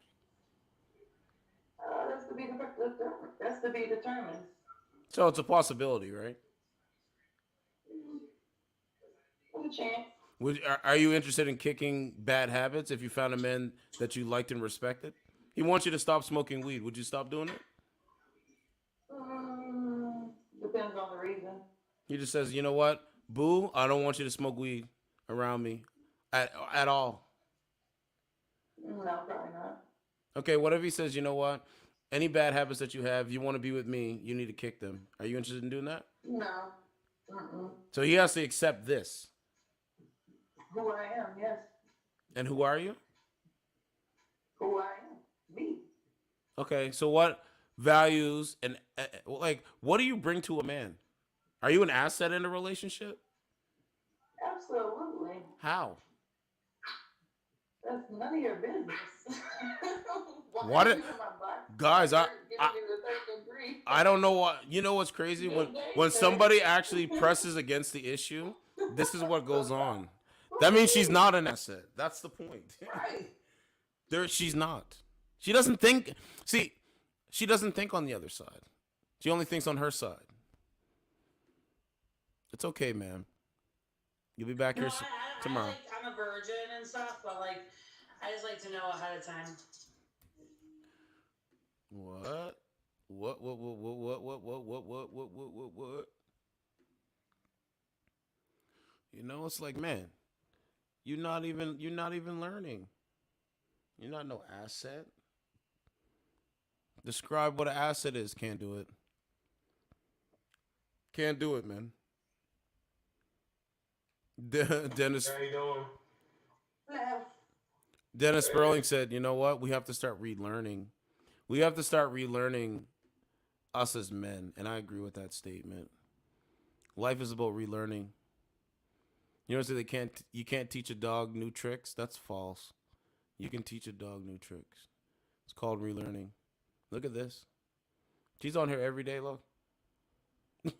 that's to be determined. So it's a possibility, right? With a chance. Are you interested in kicking bad habits if you found a man that you liked and respected? He wants you to stop smoking weed. Would you stop doing it? Depends on the reason. He just says, you know what, boo, I don't want you to smoke weed around me at all. No, probably not. Okay, what if he says, you know what, any bad habits that you have, you want to be with me, you need to kick them. Are you interested in doing that? No. So he has to accept this. Who I am, yes. And who are you? Who I am. Me. Okay, so what values and what do you bring to a man? Are you an asset in a relationship? Absolutely. How? That's none of your business. Guys, I don't know what, you know what's crazy? When somebody actually presses against the issue, this is what goes on. That means she's not an asset. That's the point. Right. She's not. She doesn't think. See, she doesn't think on the other side. She only thinks on her side. It's okay, ma'am. You'll be back here tomorrow. I'm a virgin and stuff, but I just like to know ahead of time. What? What? You know, it's like, man, you're not even learning. You're not no asset. Describe what an asset is. Can't do it. Can't do it, man. Dennis. How you doing? Dennis Sperling said, you know what? We have to start relearning. We have to start relearning us as men. And I agree with that statement. Life is about relearning. You know, so you can't teach a dog new tricks. That's false. You can teach a dog new tricks. It's called relearning. Look at this. She's on here every day, look. I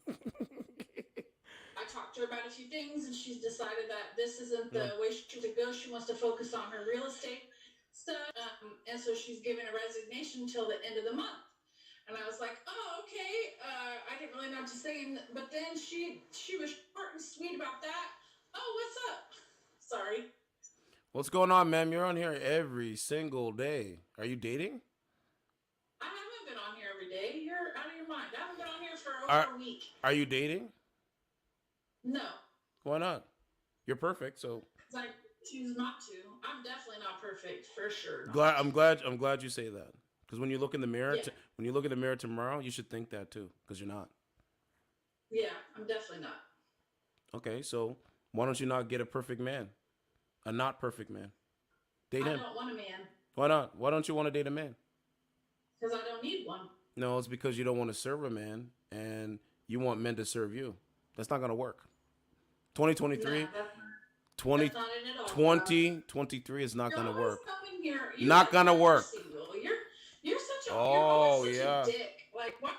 talked to her about a few things, and she's decided that this isn't the way she should go. She wants to focus on her real estate stuff, and so she's given a resignation until the end of the month. And I was like, oh, okay. I didn't really know what to say, but then she was short and sweet about that. Oh, what's up? Sorry. What's going on, ma'am? You're on here every single day. Are you dating? I haven't been on here every day. You're out of your mind. I haven't been on here for over a week. Are you dating? No. Why not? You're perfect, so. Because I choose not to. I'm definitely not perfect, for sure. I'm glad you say that. Because when you look in the mirror, when you look in the mirror tomorrow, you should think that too. Because you're not. Yeah, I'm definitely not. Okay, so why don't you not get a perfect man? A not perfect man. Date him. I don't want a man. Why not? Why don't you want to date a man? Because I don't need one. No, it's because you don't want to serve a man and you want men to serve you. That's not going to work. 2023, 2023 is not going to work. Not going to work. You're such a Oh, five. Dick. Like what?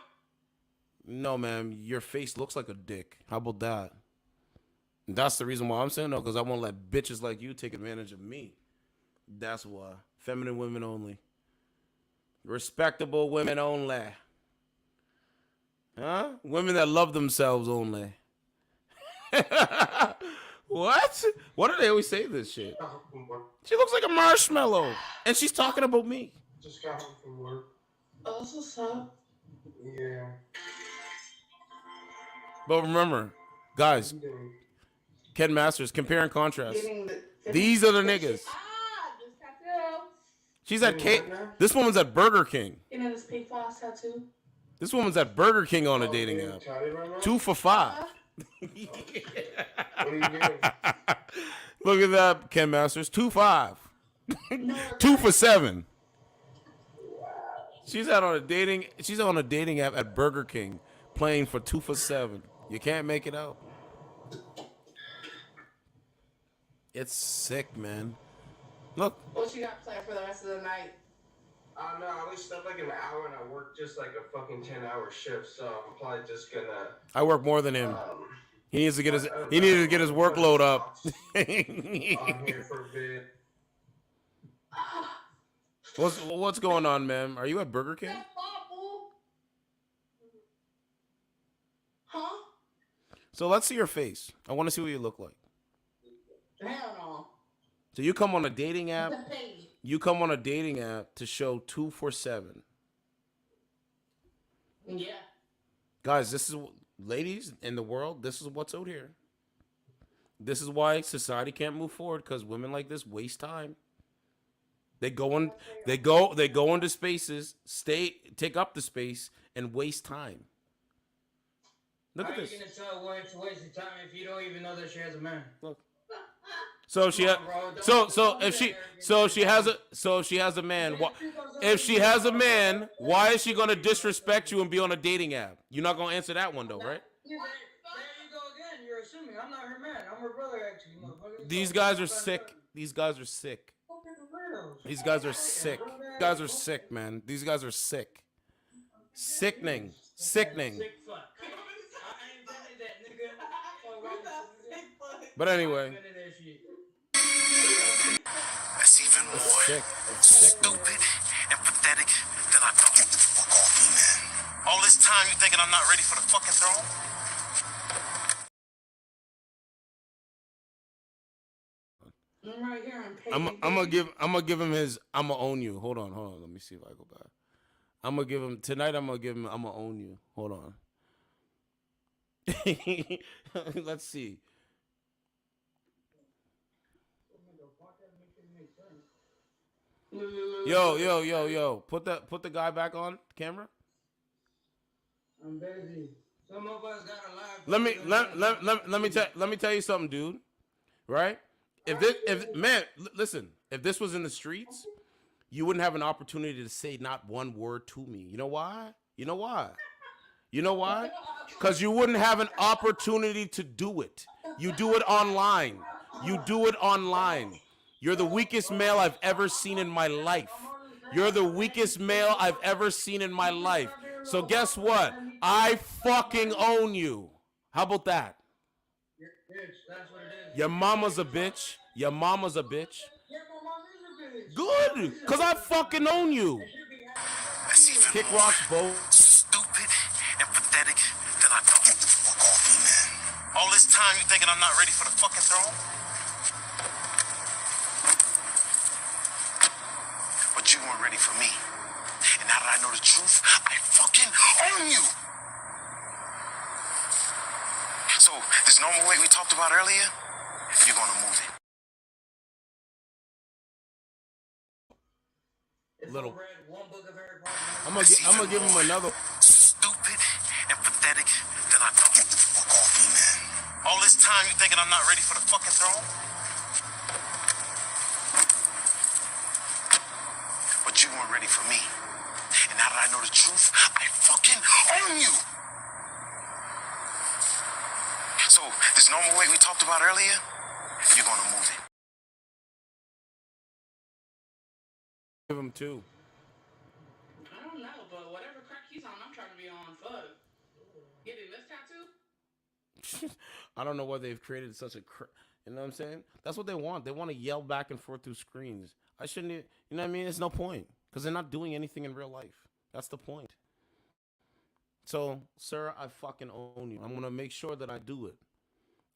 No, ma'am. Your face looks like a dick. How about that? That's the reason why I'm saying no, because I won't let bitches like you take advantage of me. That's why. Feminine women only. Respectable women only. Huh? Women that love themselves only. What? Why do they always say this shit? She looks like a marshmallow. And she's talking about me. Just got home from work. Oh, that's what's up. Yeah. But remember, guys, Ken Masters, compare and contrast. These are the niggas. She's at this woman's at Burger King. You know this pink floss tattoo? This woman's at Burger King on a dating app. 2 for $5. Look at that, Ken Masters. 2 5. 2 for $7. She's out on a dating. She's on a dating app at Burger King, playing for 2 for $7. You can't make it out. It's sick, man. Look. What you got planned for the rest of the night? No, I only slept like an hour and I worked just like a fucking 10-hour shift, so I'm probably just gonna. I work more than him. He needs to get his. He needed to get his workload up. I'm here for a bit. What's going on, man? Are you at Burger King? Huh? So let's see your face. I want to see what you look like. Hell no. So you come on a dating app. You come on a dating app to show 2 for $7. Yeah. Guys, this is ladies in the world. This is what's out here. This is why society can't move forward, because women like this waste time. They go into spaces, take up the space, and waste time. Look at this. How are you gonna tell where it's a waste of time if you don't even know that she has a man? Look. So she has a man. If she has a man, why is she gonna disrespect you and be on a dating app? You're not gonna answer that one though, right? There you go again. You're assuming I'm not her man. I'm her brother, actually. These guys are sick. These guys are sick. These guys are sick. These guys are sick, man. These guys are sick. Sickening. But anyway. That's even more stupid and pathetic than I thought. Get the fuck off me, man. All this time you thinking I'm not ready for the fucking throne? I'm right here. I'm gonna give him his. I'm gonna own you. Hold on. Let me see if I go back. I'm gonna give him tonight. I'm gonna own you. Hold on. Let's see. Yo. Put the guy back on camera. I'm busy. Some of us got a live. Let me tell you something, dude. Right? If this was in the streets, you wouldn't have an opportunity to say not one word to me. You know why? Because you wouldn't have an opportunity to do it. You do it online. You're the weakest male I've ever seen in my life. So guess what? I fucking own you. How about that? Your mama's a bitch. Good, because I fucking own you. That's even Kick more rocks, Bo. stupid and pathetic than I thought. Get the fuck off me, man. All this time you thinking I'm not ready for the fucking throne? But you weren't ready for me. And now that I know the truth, I fucking own you. So, this normal weight we talked about earlier, you're gonna move it. Little. I'm gonna give him another. Stupid and pathetic than I thought. Get the fuck off me, man. All this time you thinking I'm not ready for the fucking throne? But you weren't ready for me. And now that I know the truth, I fucking own you. So, this normal weight we talked about earlier, you're gonna move it. Give him 2. I don't know, but whatever crack you I don't know why they've created such a, you know what I'm saying? That's what they want. They want to yell back and forth through screens. I shouldn't, you know what I mean? It's no point because they're not doing anything in real life. That's the point. So, sir, I fucking own you. I'm going to make sure that I do it.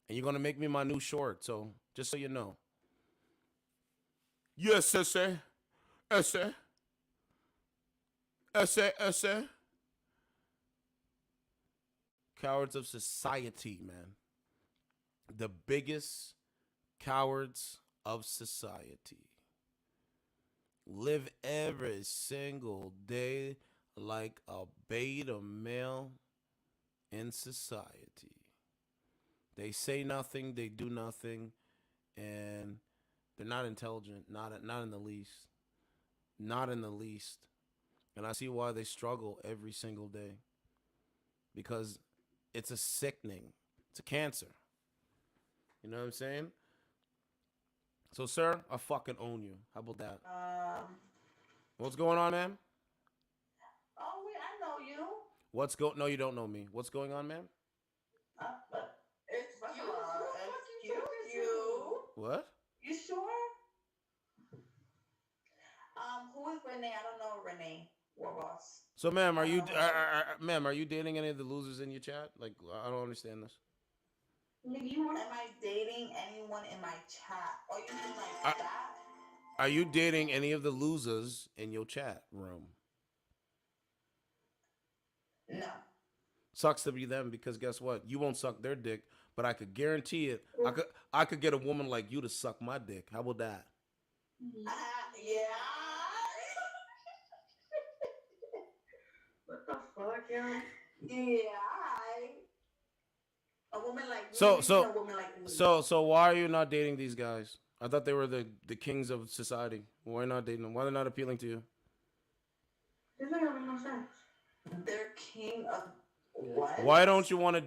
And you're going to make me my new short. So, just so you know. Yes, sir. Sir. Sir. Cowards of society, man. The biggest cowards of society. Live every single day like a beta male in society. They say nothing, they do nothing, and they're not intelligent, not in the least. Not in the least. And I see why they struggle every single day. Because it's a sickening. It's a cancer. You know what I'm saying? So, sir, I fucking own you. How about that? What's going on, man? Oh, wait, I know you. No, you don't know me. What's going on, man? Excuse you. What? You sure? Who is Renee? I don't know Renee. Warboss. So, ma'am, are you dating any of the losers in your chat? Like, I don't understand this. Am I dating anyone in my chat? Or you mean like that? Are you dating any of the losers in your chat room? No. Sucks to be them because guess what? You won't suck their dick, but I could guarantee it. I could get a woman like you to suck my dick. How about that? Yeah. What the fuck, yo? Yeah. A woman like me. A woman like me. So why are you not dating these guys? I thought they were the kings of society. Why not dating them? Why they're not appealing to you? This doesn't make no sense. They're king of what? Why don't you want to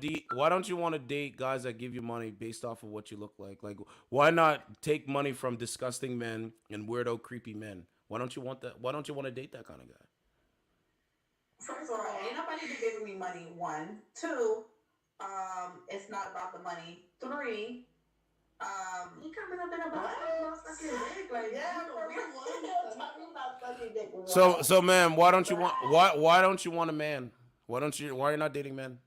date guys that give you money based off of what you look like? Like, why not take money from disgusting men and weirdo, creepy men? Why don't you want that? Why don't you want to date that kind of guy? First of all, ain't nobody been giving me money. 1, 2. It's not about the money. 3. You coming up in about sucking dick, like yeah, talking about sucking dick. So, ma'am, why don't you want a man? Why are you not dating men?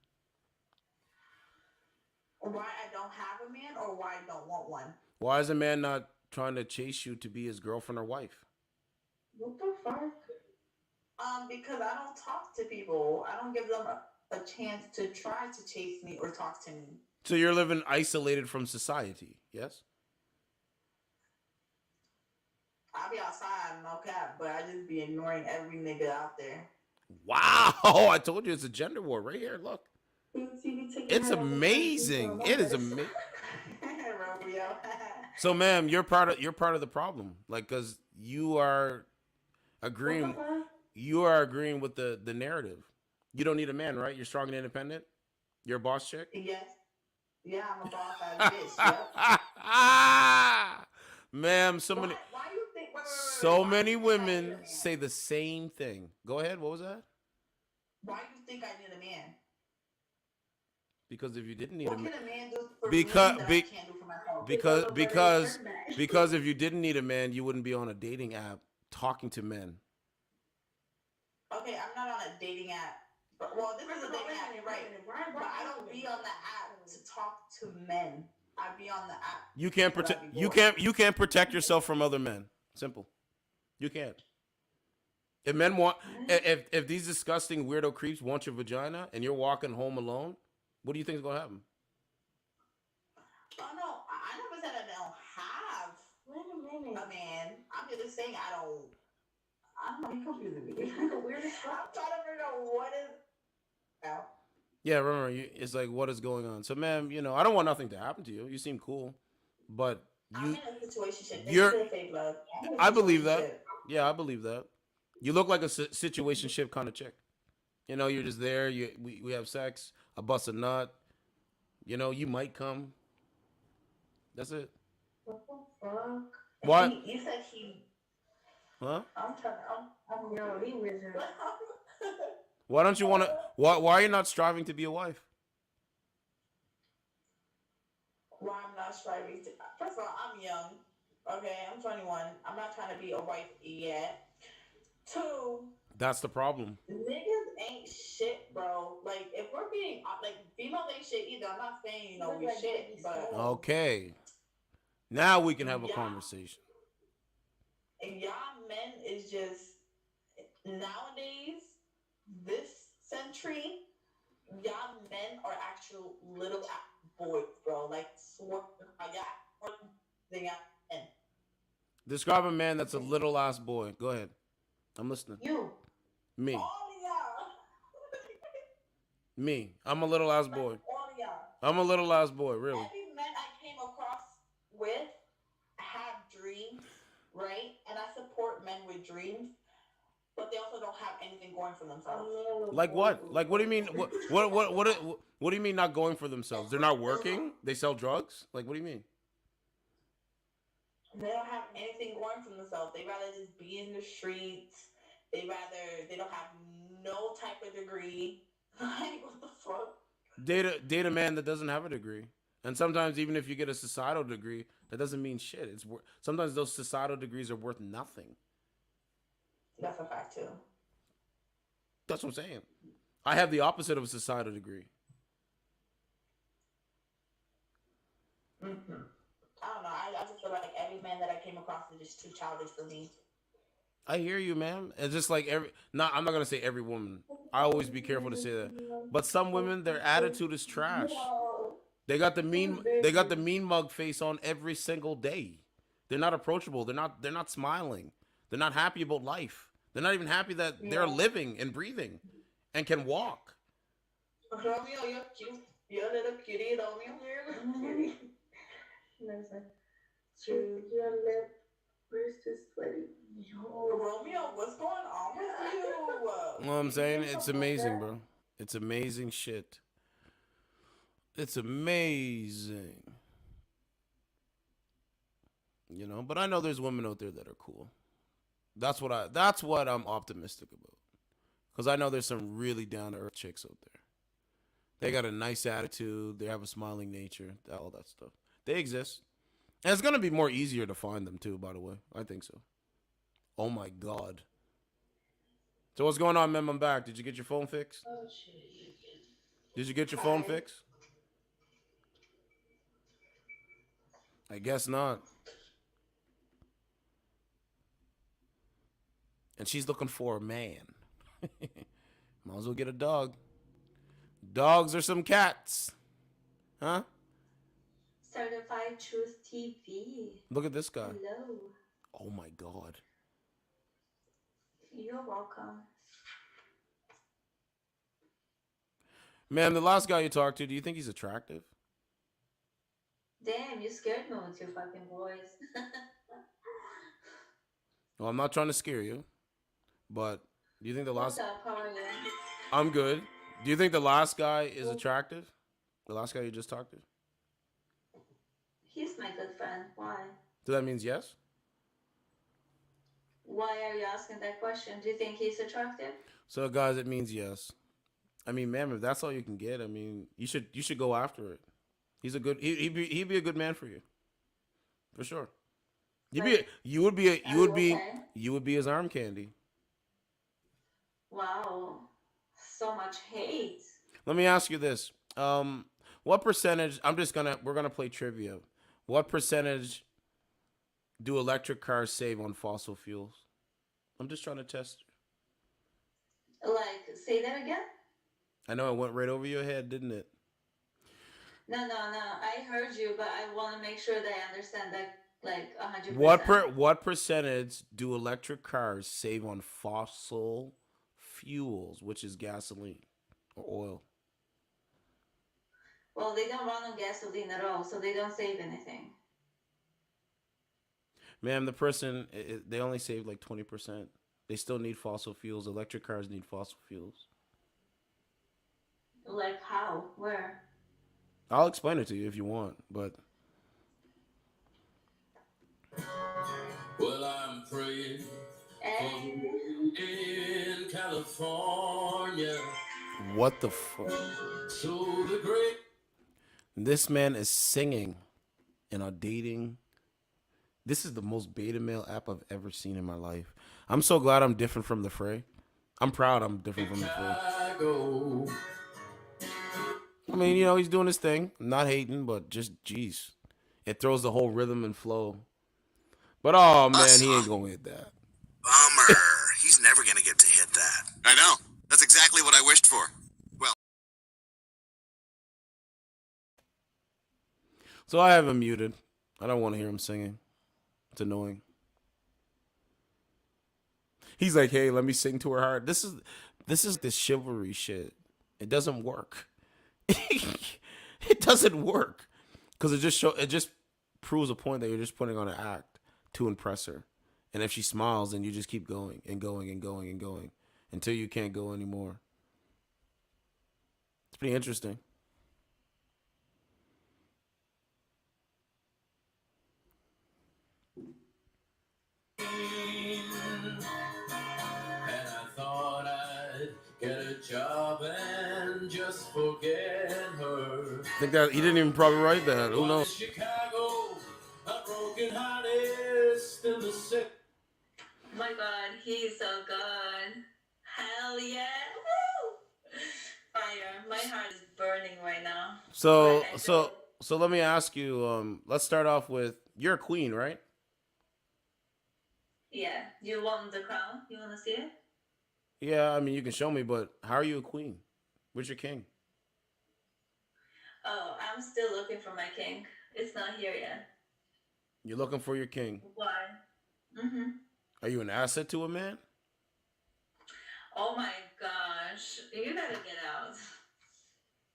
Why I don't have a man, or why I don't want one? Why is a man not trying to chase you to be his girlfriend or wife? What the fuck? Because I don't talk to people. I don't give them a chance to try to chase me or talk to me. So you're living isolated from society, yes? I'll be outside, no cap, but I just be ignoring every nigga out there. Wow, I told you it's a gender war right here. Look, it's amazing. It is amazing. So, ma'am, you're part of the problem, like, because you are agreeing with the narrative. You don't need a man, right? You're strong and independent. You're a boss chick. Yes. Yeah, I'm a boss ass bitch. Yep. Ma'am, why many women say the same thing. Go ahead. What was that? Why do you think I need a man? Because if you didn't need what a man, can a man do for me that I can't do for myself? Because if you didn't need a man, you wouldn't be on a dating app talking to men. Okay, I'm not on a dating app. Well, this is a dating app, you're right. But I don't be on the app to talk to men. I be on the app. You can't protect. You can't protect yourself from other men. Simple. You can't. If men want, if these disgusting weirdo creeps want your vagina and you're walking home alone, what do you think is gonna happen? Oh no, I never said I don't have. Wait a minute, a man. I'm just saying I don't know. You're confusing me. Weird as fuck. I'm trying to figure out what is. Now. Yeah, remember, it's like, what is going on? So, ma'am, I don't want nothing to happen to you. You seem cool, but I'm in a situation. You're. I believe that. Yeah, I believe that. You look like a situationship kind of chick. You're just there. We have sex. I bust a nut. You might come. That's it. What the fuck? What? You said he. Huh? I'm yo, he wizard. Why don't you want to? Why are you not striving to be a wife? striving to. First of all, I'm young. Okay, I'm 21. I'm not trying to be a wife yet. 2, That's the problem. niggas ain't shit, bro. Like, if we're being like, females ain't shit either. I'm not saying we shit, but Okay. Now we can have a conversation. and y'all men is just nowadays, this century, y'all men are actual little boys, bro. Like, swear, y'all. Describe a man that's a little ass boy. Go ahead. I'm listening. You. Me. All of y'all. Me. I'm a little ass boy. All of y'all. I'm a little ass boy, really. Every man I came across with have dreams, right? And I support men with dreams, but they also don't have anything going for themselves. Like what? Like what do you mean? What do you mean not going for themselves? They're not working? They sell drugs? Like what do you mean? They don't have anything going for themselves. They rather just be in the streets. They don't have no type of degree. Like, what the fuck? Date a man that doesn't have a degree. And sometimes even if you get a societal degree, that doesn't mean shit. Sometimes those societal degrees are worth nothing. That's a fact too. That's what I'm saying. I have the opposite of a societal degree. Mm-hmm. I don't know. I just feel like every man that I came across is just too childish for me. I hear you, man. It's just like I'm not gonna say every woman. I always be careful to say that. But some women, their attitude is trash. They got the mean mug face on every single day. They're not approachable. They're not smiling. They're not happy about life. They're not even happy that they're living and breathing and can walk. Romeo, you're cute. You're a little cutie, Romeo. Your lip, where's this sweaty? Romeo, what's going on with you? You know what I'm saying? It's amazing, bro. It's amazing shit. It's amazing. You know, but I know there's women out there that are cool. That's what I'm optimistic about. Because I know there's some really down-to-earth chicks out there. They got a nice attitude. They have a smiling nature. All that stuff. They exist. And it's going to be more easier to find them, too, by the way. I think so. Oh, my God. So what's going on, Mem? I'm back. Did you get your phone fixed? Oh, shit. Did you get your phone fixed? I guess not. And she's looking for a man. Might as well get a dog. Dogs or some cats. Huh? Certified Truth TV. Look at this guy. Hello. Oh my God. You're welcome. Man, the last guy you talked to, do you think he's attractive? Damn, you scared me with your fucking voice. Well, I'm not trying to scare you, but do you think the last... What's up? How are you? I'm good. Do you think the last guy is attractive? The last guy you just talked to? He's my good friend. Why? So that means yes? Why are you asking that question? Do you think he's attractive? So guys, it means yes. I mean, ma'am, if that's all you can get, I mean, you should go after it. He's a good he'd be a good man for you. For sure. You would be his arm candy. Wow. So much hate. Let me ask you this. What percentage we're gonna play trivia. What percentage do electric cars save on fossil fuels? I'm just trying to test. Like, say that again? I know it went right over your head, didn't it? No. I heard you, but I want to make sure that I understand that, like, 100%. What percentage do electric cars save on fossil fuels, which is gasoline or oil? Well, they don't run on gasoline at all, so they don't save anything. Ma'am, they only save like 20%. They still need fossil fuels. Electric cars need fossil fuels. Like how? Where? I'll explain it to you if you want, but... Well, I'm praying for in California. What the fuck? So the great... This man is singing and are dating. This is the most beta male app I've ever seen in my life. I'm so glad I'm different from the fray. I'm proud I'm different from the fray. I mean, you know, he's doing his thing. I'm not hating, but just, geez. It throws the whole rhythm and flow. But, oh, man, he ain't going to hit that. Bummer. He's never going to get to hit that. I know. That's exactly what I wished for. Well. So I have him muted. I don't want to hear him singing. It's annoying. He's like, hey, let me sing to her heart. This is this chivalry shit. It doesn't work. It doesn't work. Because it just proves a point that you're just putting on an act to impress her. And if she smiles, then you just keep going and going and going and going until you can't go anymore. It's pretty interesting. And I thought I'd get a job and just forget her. I think that he didn't even probably write that. Who knows? Chicago, a broken heartist in the city. Oh my God, he's so good. Hell yeah. Woo! Fire. My heart is burning right now. So let me ask you, let's start off with, you're a queen, right? Yeah. You want the crown? You want to see it? Yeah, I mean, you can show me, but how are you a queen? Where's your king? Oh, I'm still looking for my king. It's not here yet. You're looking for your king. Why? Mm-hmm. Are you an asset to a man? Oh my gosh. You gotta get out.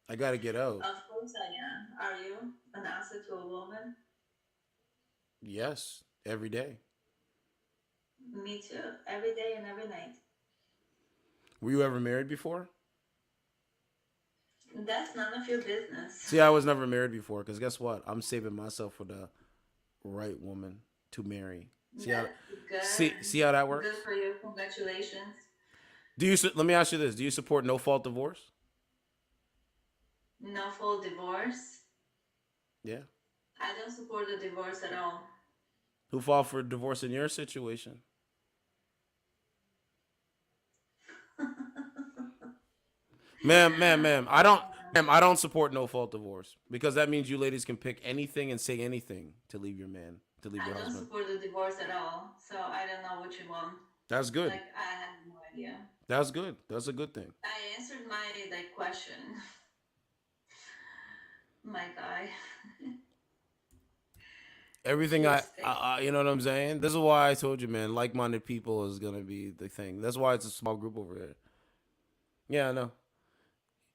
I gotta get out. Of course I am. Are you an asset to a woman? Yes, every day. Me too. Every day and every night. Were you ever married before? That's none of your business. See, I was never married before, because guess what? I'm saving myself for the right woman to marry. See how, see how that works? Good for you. Congratulations. Let me ask you this. Do you support no-fault divorce? No fault divorce? Yeah. I don't support the divorce at all. Who fought for divorce in your situation? Ma'am. I don't support no-fault divorce, because that means you ladies can pick anything and say anything to leave your man, to leave your husband. I don't support the divorce at all, so I don't know what you want. That's good. Like, I have no idea. That's good. That's a good thing. I answered my question. My guy. Everything I you know what I'm saying? This is why I told you, man, like-minded people is gonna be the thing. That's why it's a small group over here. Yeah, I know.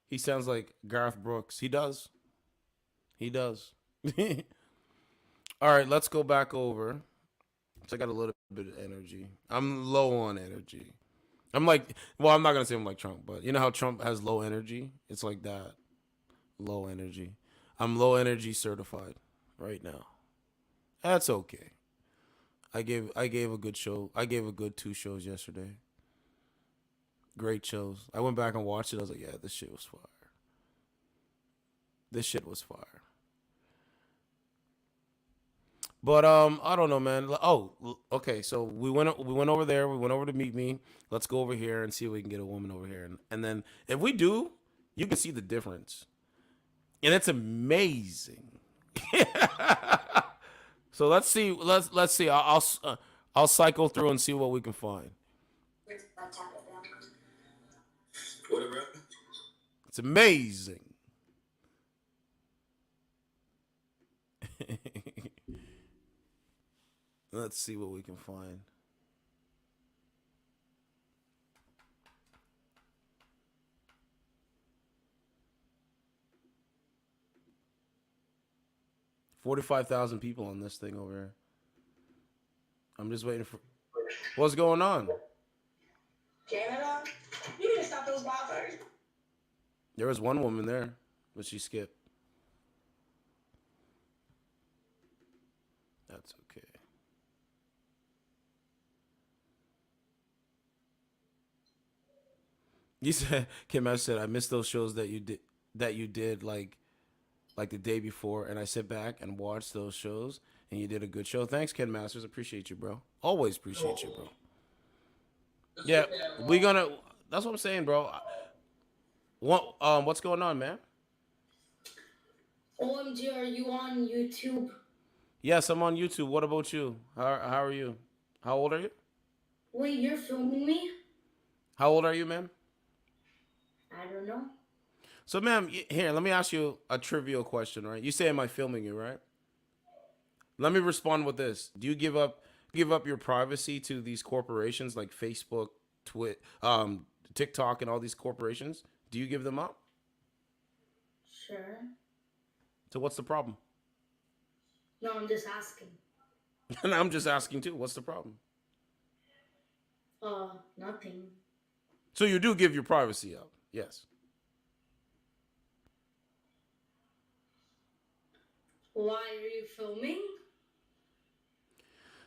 He sounds like Garth Brooks. He does. All right, let's go back over. So I got a little bit of energy. I'm low on energy. I'm like, well, I'm not gonna say I'm like Trump, but you know how Trump has low energy? It's like that. Low energy. I'm low energy certified right now. That's okay. I gave a good show. I gave a good 2 shows yesterday. Great shows. I went back and watched it. I was like, yeah, this shit was fire. But I don't know, man. Oh, okay. So we went over there. We went over to meet me. Let's go over here and see if we can get a woman over here. And then if we do, you can see the difference, and it's amazing. So let's see. Let's see. I'll cycle through and see what we can find. Whatever. It's amazing. Let's see what we can find. $45,000 people on this thing over here. I'm just waiting for. What's going on? Canada? You need to stop those wildfires. There was one woman there, but she skipped. That's okay. You said, Kim, I said, I missed those shows that you did like like the day before, and I sit back and watch those shows, and you did a good show. Thanks, Ken Masters. Appreciate you, bro. Always appreciate you, bro. Yeah, we gonna. That's what I'm saying, bro. What's going on, man? OMG, are you on YouTube? Yes, I'm on YouTube. What about you? How are you? How old are you? Wait, you're filming me? How old are you, ma'am? I don't know. So, ma'am, here, let me ask you a trivial question, right? You say, am I filming you, right? Let me respond with this. Do you give up your privacy to these corporations like Facebook, TikTok, and all these corporations? Do you give them up? Sure. So what's the problem? No, I'm just asking. And I'm just asking too. What's the problem? Nothing. So you do give your privacy up? Yes. Why are you filming?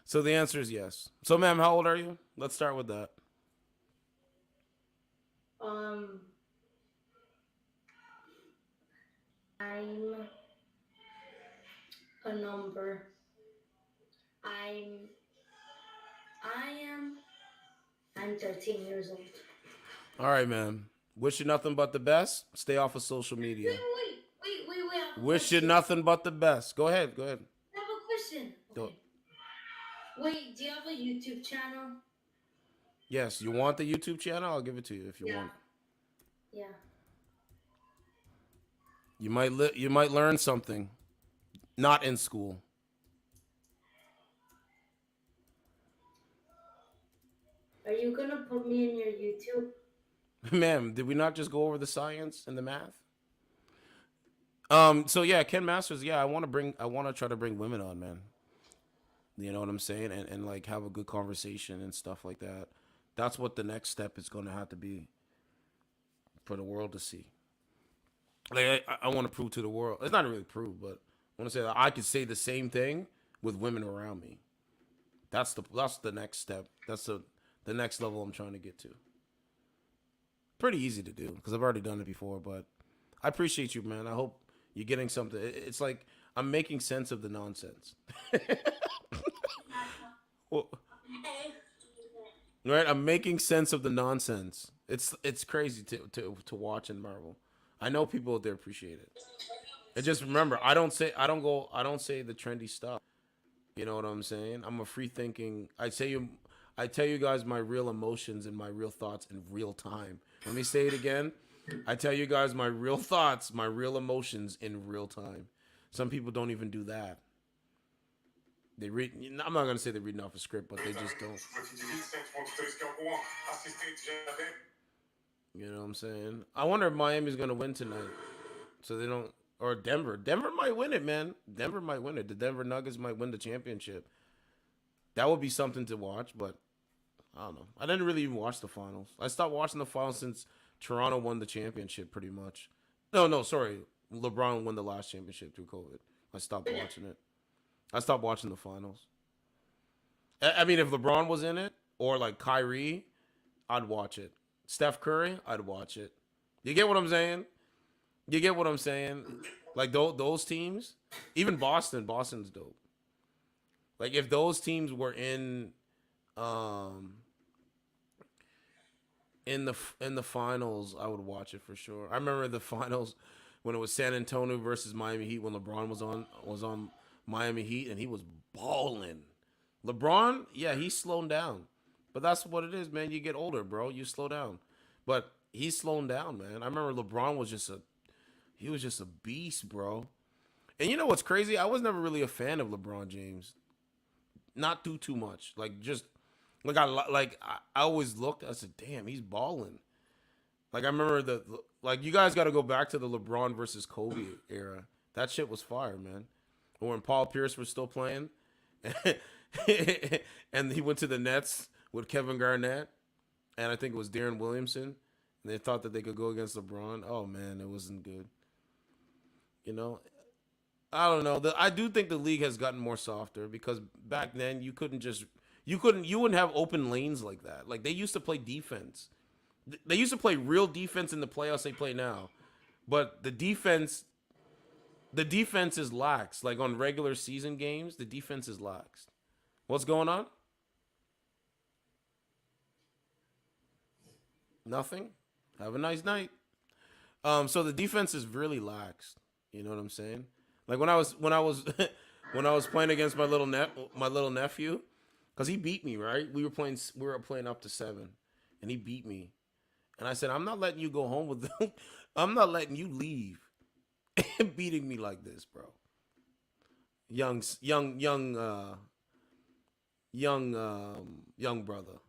So the answer is yes. So, ma'am, how old are you? Let's start with that. I'm a number. I'm 13 years old. All right, ma'am. Wish you nothing but the best. Stay off of social media. Wait. Wish you nothing but the best. Go ahead. I have a question. Okay. Wait, do you have a YouTube channel? Yes. You want the YouTube channel? I'll give it to you if you want. Yeah. You might learn something. Not in school. Are you gonna put me in your YouTube? Ma'am, did we not just go over the science and the math? So yeah, Ken Masters, yeah, I want to try to bring women on, man. You know what I'm saying? And like have a good conversation and stuff like that. That's what the next step is going to have to be for the world to see. Like I want to prove to the world. It's not really prove, but I want to say that I could say the same thing with women around me. That's the next step. That's the next level I'm trying to get to. Pretty easy to do because I've already done it before, but I appreciate you, man. I hope you're getting something. It's like I'm making sense of the nonsense. Well, right? I'm making sense of the nonsense. It's crazy to watch and marvel. I know people out there appreciate it. And just remember, I don't say the trendy stuff. You know what I'm saying? I'm a free thinking. I tell you guys my real emotions and my real thoughts in real time. Let me say it again. I tell you guys my real thoughts, my real emotions in real time. Some people don't even do that. They read. I'm not gonna say they're reading off a script, but they just don't. You know what I'm saying? I wonder if Miami's gonna win tonight, so they don't. Or Denver. Denver might win it, man. Denver might win it. The Denver Nuggets might win the championship. That would be something to watch, but I don't know. I didn't really even watch the finals. I stopped watching the finals since Toronto won the championship, pretty much. No, sorry. LeBron won the last championship through COVID. I stopped watching it. I stopped watching the finals. I mean, if LeBron was in it, or like Kyrie, I'd watch it. Steph Curry, I'd watch it. You get what I'm saying? You get what I'm saying? Like those teams, even Boston's dope. Like if those teams were in the finals, I would watch it for sure. I remember the finals when it was San Antonio versus Miami Heat when LeBron was on Miami Heat and he was balling. LeBron, yeah, he's slowing down. But that's what it is, man. You get older, bro. You slow down. But he's slowing down, man. I remember LeBron was just a beast, bro. And you know what's crazy? I was never really a fan of LeBron James. Not too much. Like just I always looked. I said, "Damn, he's balling." Like I remember you guys got to go back to the LeBron versus Kobe era. That shit was fire, man. Or when Paul Pierce was still playing, and he went to the Nets with Kevin Garnett, and I think it was Darren Williamson, and they thought that they could go against LeBron. Oh man, it wasn't good. You know, I don't know. I do think the league has gotten more softer because back then you wouldn't have open lanes like that. Like they used to play defense. They used to play real defense in the playoffs they play now. But the defense The defense is lax. Like on regular season games, the defense is lax. What's going on? Nothing. Have a nice night. So the defense is really lax. You know what I'm saying? Like when I was when I was playing against my little nephew, because he beat me, right? We were playing up to 7, and he beat me. And I said, I'm not letting you go home with them. I'm not letting you leave beating me like this, bro. Young brother.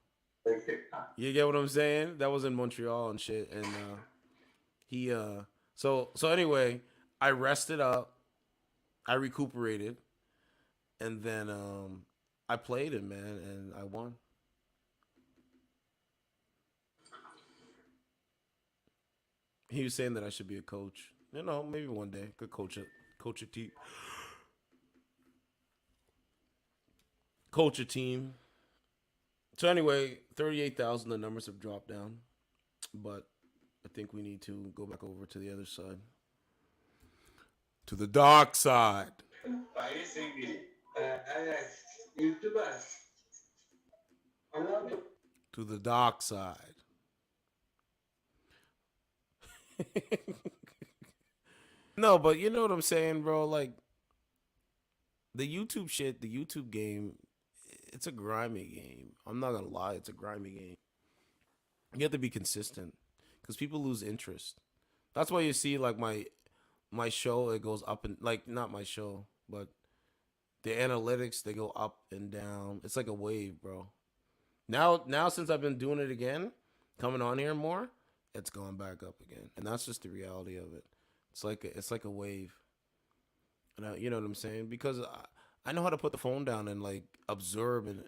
You get what I'm saying? That was in Montreal and shit. And so anyway, I rested up, I recuperated, and then I played him, man, and I won. He was saying that I should be a coach. You know, maybe one day could coach a team. Coach a team. So anyway, 38,000. The numbers have dropped down, but I think we need to go back over to the other side, to the dark side. To the dark side. No, but you know what I'm saying, bro? Like, the YouTube shit, the YouTube game, it's a grimy game. I'm not gonna lie, it's a grimy game. You have to be consistent, because people lose interest. That's why you see, like, my show, it goes up and, like, not my show, but the analytics, they go up and down. It's like a wave, bro. Now since I've been doing it again, coming on here more, it's gone back up again. And that's just the reality of it. It's like a wave. And you know what I'm saying? Because I know how to put the phone down and, like, observe and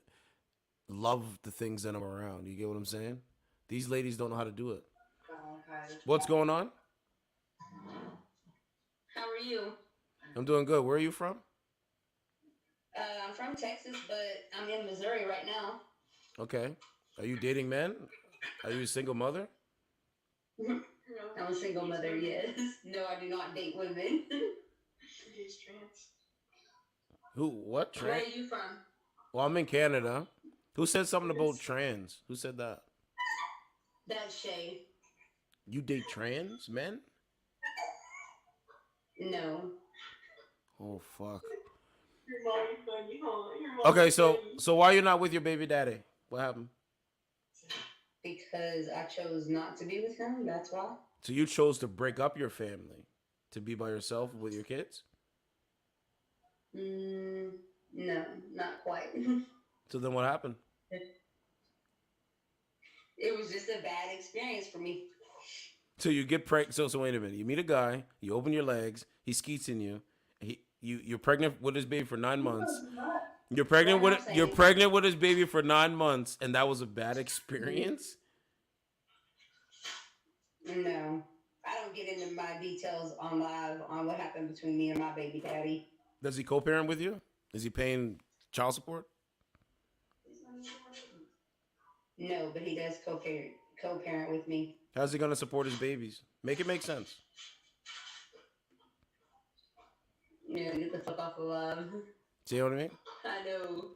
love the things that I'm around. You get what I'm saying? These ladies don't know how to do it. What's going on? How are you? I'm doing good. Where are you from? I'm from Texas, but I'm in Missouri right now. Okay. Are you dating men? Are you a single mother? I'm a single mother, yes. No, I do not date women. He's trans. Who? What? Where are you from? Well, I'm in Canada. Who said something about trans? Who said that? That's Shay. You date trans men? No. Oh, fuck. Your mommy funny, huh? Your mommy Okay, funny. so why you not with your baby daddy? What happened? Because I chose not to be with him, that's why. So you chose to break up your family to be by yourself with your kids? No, not quite. So then what happened? It was just a bad experience for me. So you get pregnant. So wait a minute. You meet a guy. You open your legs. He skeets in you. You're pregnant with his baby for 9 months. You're pregnant with his baby for 9 months, and that was a bad experience. No, I don't get into my details on live on what happened between me and my baby daddy. Does he co-parent with you? Is he paying child support? No, but he does co-parent with me. How's he gonna support his babies? Make it make sense. Yeah, get the fuck off of live. See what I mean? I know.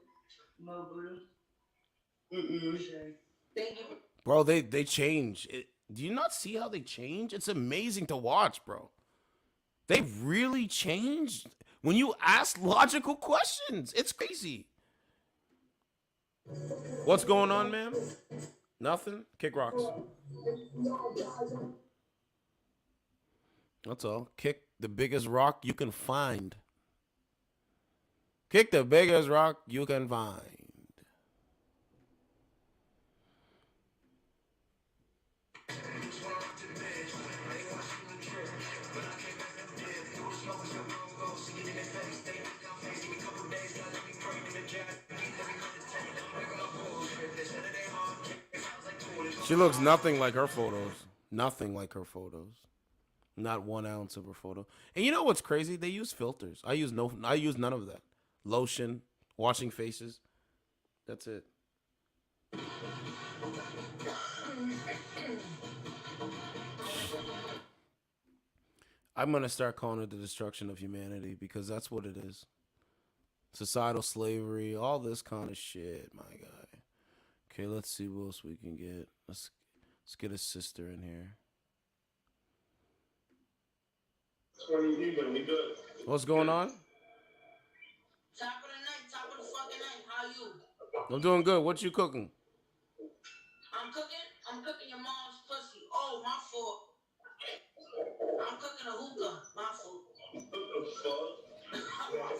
Thank you. Bro, they change. Do you not see how they change? It's amazing to watch, bro. They really changed when you ask logical questions. It's crazy. What's going on, ma'am? Nothing? Kick rocks. That's all. Kick the biggest rock you can find. Kick the biggest rock you can find. She looks nothing like her photos. Nothing like her photos. Not 1 ounce of her photo. And you know what's crazy? They use filters. I use none of that. Lotion, washing faces. That's it. I'm going to start calling it the destruction of humanity because that's what it is. Societal slavery, all this kind of shit, my guy. Okay, let's see what else we can get. Let's get a sister in here. What's going on? Top of the night, top of the fucking night. How you? I'm doing good. What you cooking? I'm cooking your mom's pussy. Oh, my fault. I'm cooking a hookah. My fault.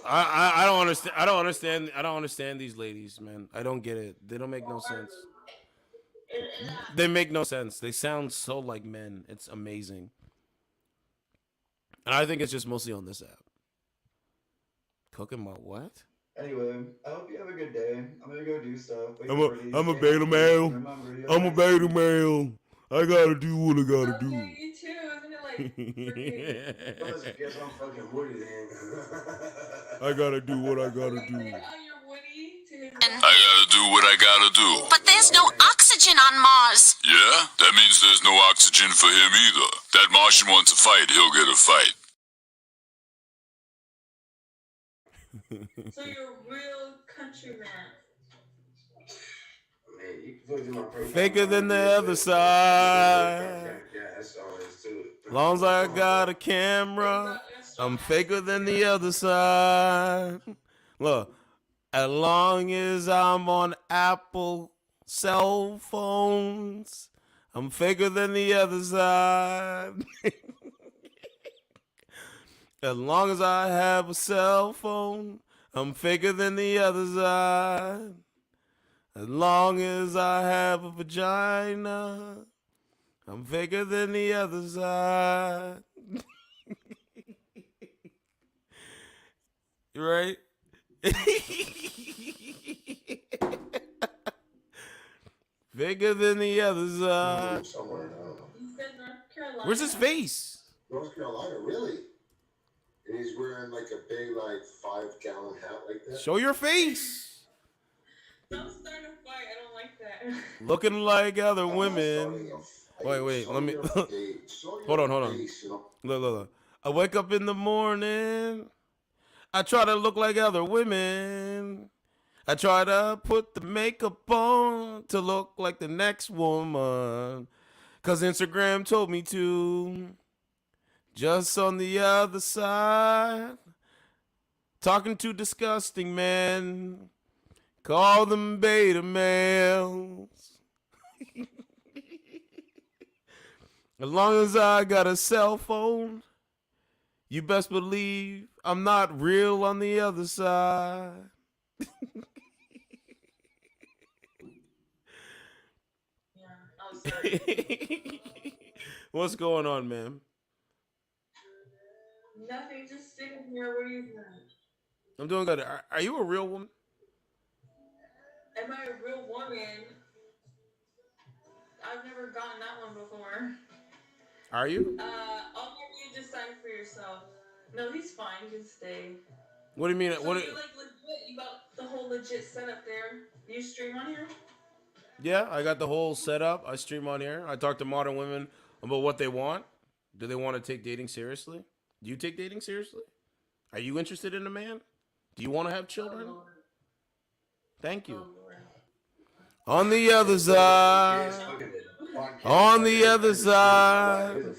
I don't understand. I don't understand these ladies, man. I don't get it. They don't make no sense. They make no sense. They sound so like men. It's amazing. And I think it's just mostly on this app. Cooking my what? Anyway, I hope you have a good day. I'm gonna go do stuff. I'm a beta male. I'm a beta male. I gotta do what I gotta do. You too, isn't it like freaking... Guess I'm fucking Woody then. I gotta do what I gotta do. I gotta do what I gotta do. But there's no oxygen on Mars. Yeah? That means there's no oxygen for him either. That Martian wants a fight, he'll get a fight. So you're a real countryman. Faker than the other side. Long as I got a camera, I'm faker than the other side. Look, as long as I'm on Apple cell phones, I'm faker than the other side. As long as I have a cell phone, I'm faker than the other side. As long as I have a vagina, I'm faker than the other side. You right? Faker than the other side. Somewhere Where's his face? North Carolina, really? And he's wearing like a big, like 5-gallon hat like that. Show your face. Don't start a fight. I don't like that. Looking like other women. Wait. Let me. Hold on. Look. I wake up in the morning. I try to look like other women. I try to put the makeup on to look like the next woman. 'Cause Instagram told me to. Just on the other side. Talking to disgusting men. Call them beta males. As long as I got a cell phone, you best believe I'm not real on the other side. What's going on, man? Nothing, just sitting here. What are you doing? I'm doing good. Are you a real woman? Am I a real woman? I've never gotten that one before. Are you? I'll let you decide for yourself. No, he's fine. He can stay. What do you mean? So you're like legit. You got the whole legit setup there. You stream on here? Yeah, I got the whole setup. I stream on here. I talk to modern women about what they want. Do they want to take dating seriously? Do you take dating seriously? Are you interested in a man? Do you want to have children? Thank you. On the other side. On the other side.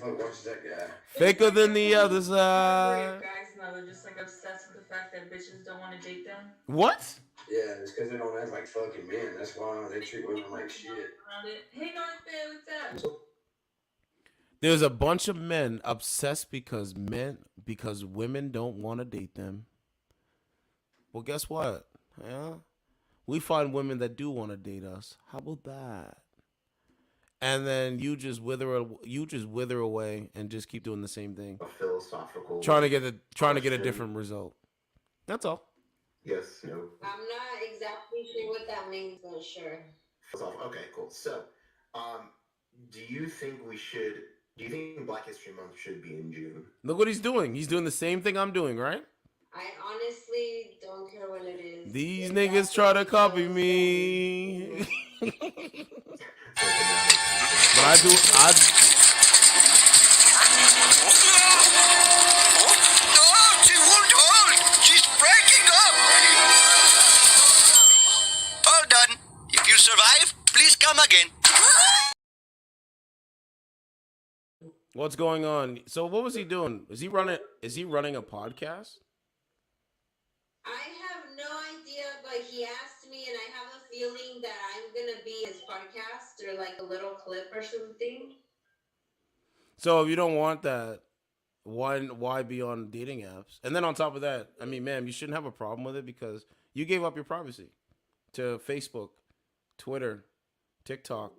Faker than the other side. Guys now they're just like obsessed with the fact that bitches don't want to date them. What? Yeah, it's because they don't act like fucking men. That's why they treat women like shit. Hey, North Bay, what's up? There's a bunch of men obsessed because women don't want to date them. Well, guess what? Yeah, we find women that do want to date us. How about that? And then you just wither away and just keep doing the same thing. A philosophical. Trying to get a different result. That's all. Yes. No. I'm not exactly sure what that means, but sure. Okay, cool. So, do you think Black History Month should be in June? Look what he's doing. He's doing the same thing I'm doing, right? I honestly don't care when it is. These niggas try to copy me. But What's going on? So what was he doing? Is he running a podcast? I have no idea, but he asked me, and I have a feeling that I'm gonna be his podcast or like a little clip or something. So if you don't want that, why be on dating apps? And then on top of that, I mean, ma'am, you shouldn't have a problem with it because you gave up your privacy to Facebook, Twitter, TikTok,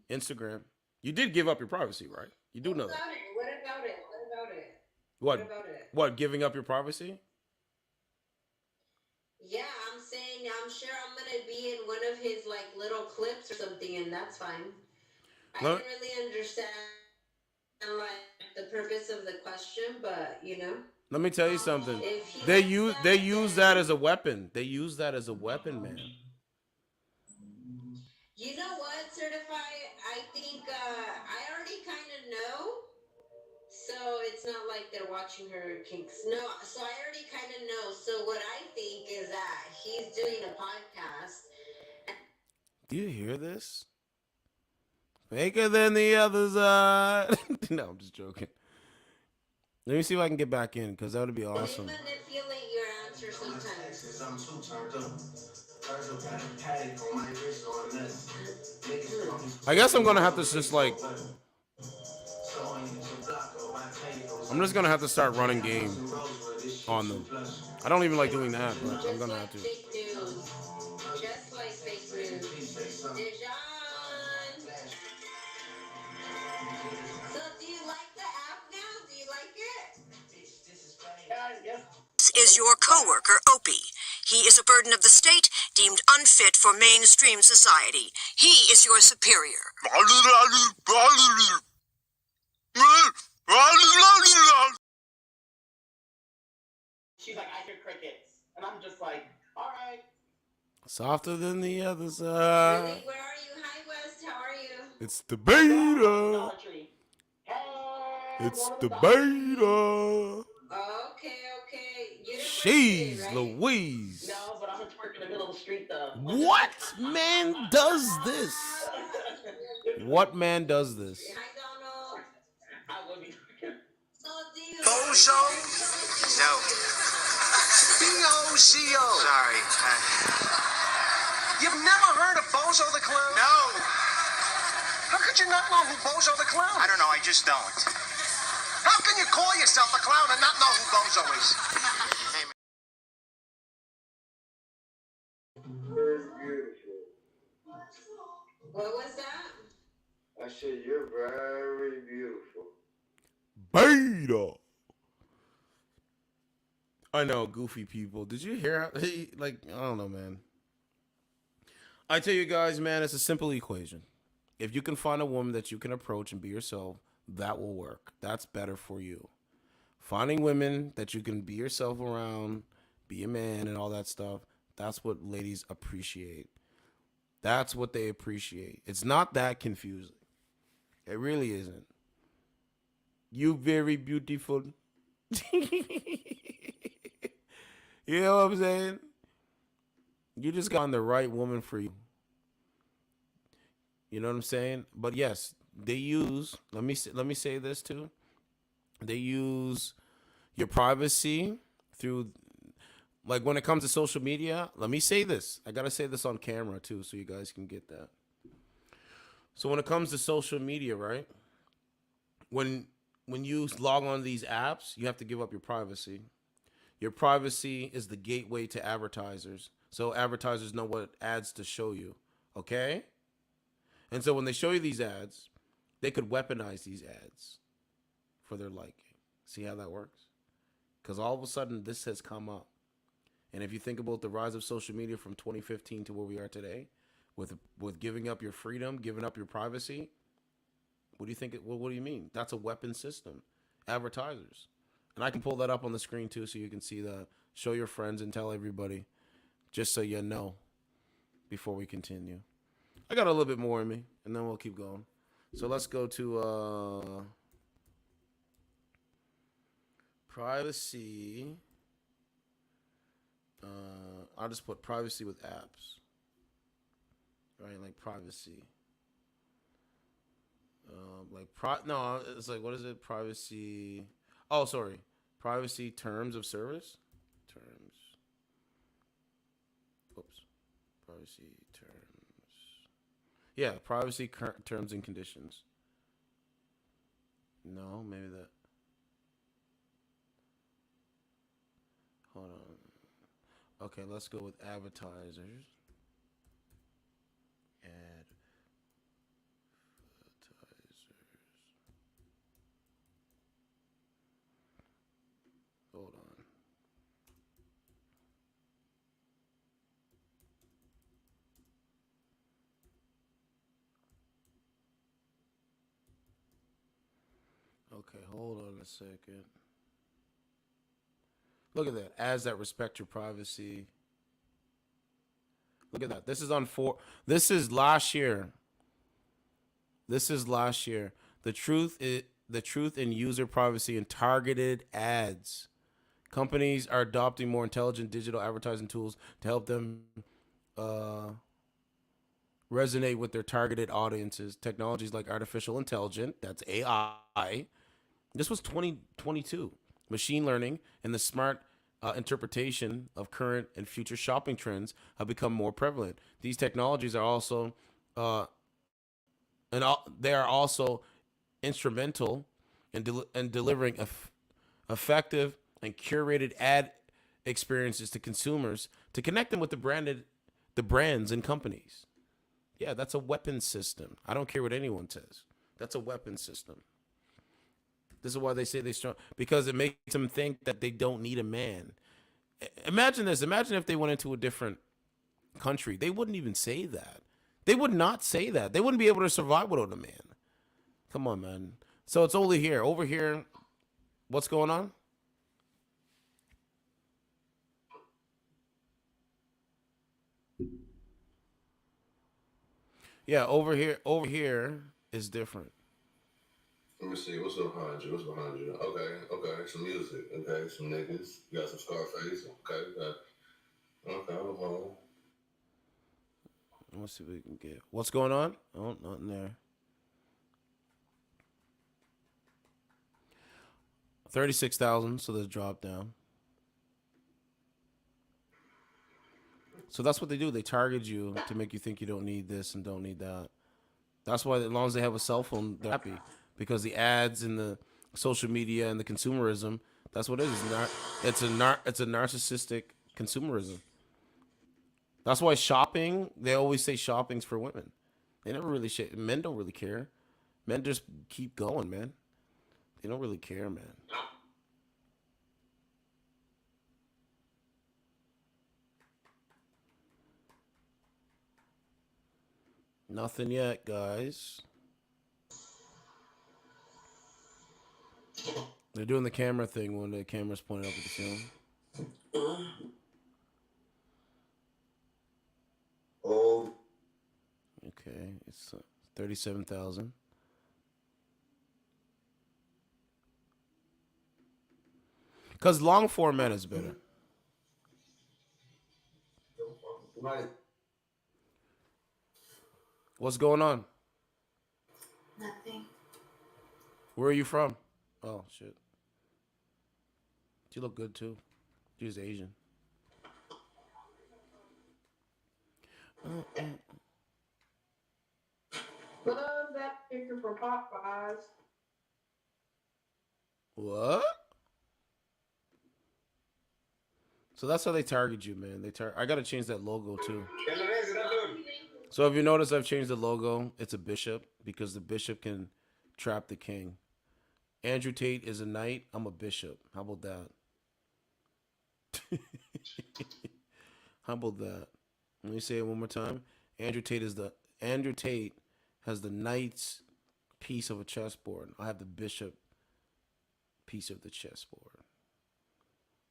Instagram. You did give up your privacy, right? You do know that. What about it? What about it? What? What about it? What? Giving up your privacy? Yeah, I'm saying I'm sure I'm gonna be in one of his like little clips or something, and that's fine. I don't really understand like the purpose of the question, but you know. Let me tell you something. They use that as a weapon. They use that as a weapon, man. You know what, Certified? I think I already kind of know. So it's not like they're watching her kinks. No, so I already kind of know. So what I think is that he's doing a podcast. Do you hear this? Faker than the other side. No, I'm just joking. Let me see if I can get back in, because that would be awesome. They manipulate your answer sometimes. I'm too turned up. I guess I'm going to have to just like... I'm just going to have to start running game on them. I don't even like doing that, but I'm going to have to. Just like fake news. Dejan. So do you like the app now? Do you like it? Yes. Is your coworker Opie. He is a burden of the state, deemed unfit for mainstream society. He is your superior. She's like, I hear crickets. And I'm just like, all right. Softer than the other side. Really? Where are you? Hi, West. How are you? It's the beta. It's the beta. Okay. Jeez Louise. No, but I'm gonna twerk in the middle of the street though. What man does this? What man does this? I will be twerking. Bozo? No. B-O-Z-O. Sorry. You've never heard of Bozo the Clown? No. How could you not know who Bozo the Clown is? I don't know, I just don't. How can you call yourself a clown and not know who Bozo is? Hey, man. What was that? I said, you're very beautiful. Beta. I know, goofy people. Did you hear how like, I don't know, man. I tell you guys, man, it's a simple equation. If you can find a woman that you can approach and be yourself, that will work. That's better for you. Finding women that you can be yourself around, be a man and all that stuff, that's what ladies appreciate. That's what they appreciate. It's not that confusing. It really isn't. You very beautiful. You know what I'm saying? You just got the right woman for you. You know what I'm saying? But yes, they use, let me say this too. They use your privacy through, like when it comes to social media, let me say this. I got to say this on camera too so you guys can get that. So when it comes to social media, right? When you log on these apps, you have to give up your privacy. Your privacy is the gateway to advertisers. So advertisers know what ads to show you, okay? And so when they show you these ads, they could weaponize these ads for their liking. See how that works? Because all of a sudden, this has come up. And if you think about the rise of social media from 2015 to where we are today, with giving up your freedom, giving up your privacy, what do you think? What do you mean? That's a weapon system. Advertisers. And I can pull that up on the screen too so you can see that. Show your friends and tell everybody, just so you know, before we continue. I got a little bit more in me, and then we'll keep going. So let's go to privacy. I'll just put privacy with apps. Right, like privacy. No, it's like, what is it? Privacy. Oh, sorry. Privacy terms of service. Terms. Oops. Privacy terms. Yeah, privacy terms and conditions. No, maybe that. Hold on. Okay, let's go with advertisers. Hold on. Okay, hold on a second. Look at that. Ads that respect your privacy. Look at that. This is on four. This is last year. The truth in user privacy and targeted ads. Companies are adopting more intelligent digital advertising tools to help them resonate with their targeted audiences. Technologies like artificial intelligence, that's AI. This was 2022. Machine learning and the smart interpretation of current and future shopping trends have become more prevalent. These technologies are also they are also instrumental in delivering effective and curated ad experiences to consumers to connect them with the brands and companies. Yeah, that's a weapon system. I don't care what anyone says. That's a weapon system. This is why they say they strong, because it makes them think that they don't need a man. Imagine this. Imagine if they went into a different country. They wouldn't even say that. They would not say that. They wouldn't be able to survive without a man. Come on, man. So it's only here. Over here, what's going on? Yeah, over here is different. Let me see. What's behind you? Okay. Some music. Okay, some niggas. You got some Scarface. Okay. Okay, I'm home. Let's see what we can get. What's going on? Oh, nothing there. 36,000, so there's a drop down. So that's what they do. They target you to make you think you don't need this and don't need that. That's why, as long as they have a cell phone, they're happy. Because the ads and the social media and the consumerism, that's what it is. It's a narcissistic consumerism. That's why shopping, they always say shopping's for women. They never really men don't really care. Men just keep going, man. They don't really care, man. Nothing yet, guys. They're doing the camera thing when the camera's pointed up at the ceiling. Oh. Okay, it's 37,000. Because long format is better. Right. What's going on? Nothing. Where are you from? Oh, shit. You look good, too. She's Asian. Love that picture for Popeyes. What? So that's how they target you, man. I gotta change that logo too. So if you notice, I've changed the logo. It's a bishop because the bishop can trap the king. Andrew Tate is a knight. I'm a bishop. How about that? How about that? Let me say it one more time. Andrew Tate has the knight's piece of a chessboard. I have the bishop piece of the chessboard.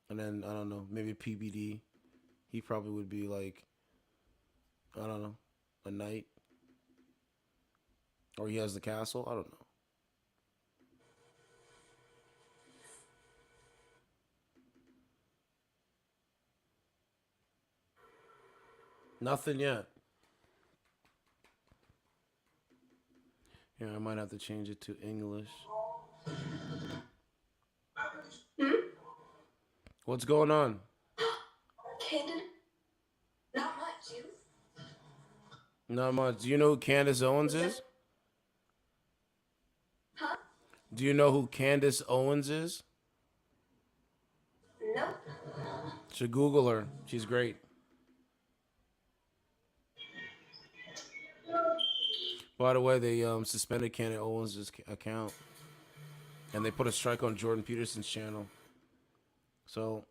And then, I don't know, maybe PBD. He probably would be like, I don't know, a knight. Or he has the castle. I don't know. Nothing yet. Here, I might have to change it to English. What's going on? Candace, not much. You? Not much. Do you know who Candace Owens is? Huh? Do you know who Candace Owens is? Nope. Should Google her. She's great. By the way, they suspended Candace Owens' account. And they put a strike on Jordan Peterson's channel. So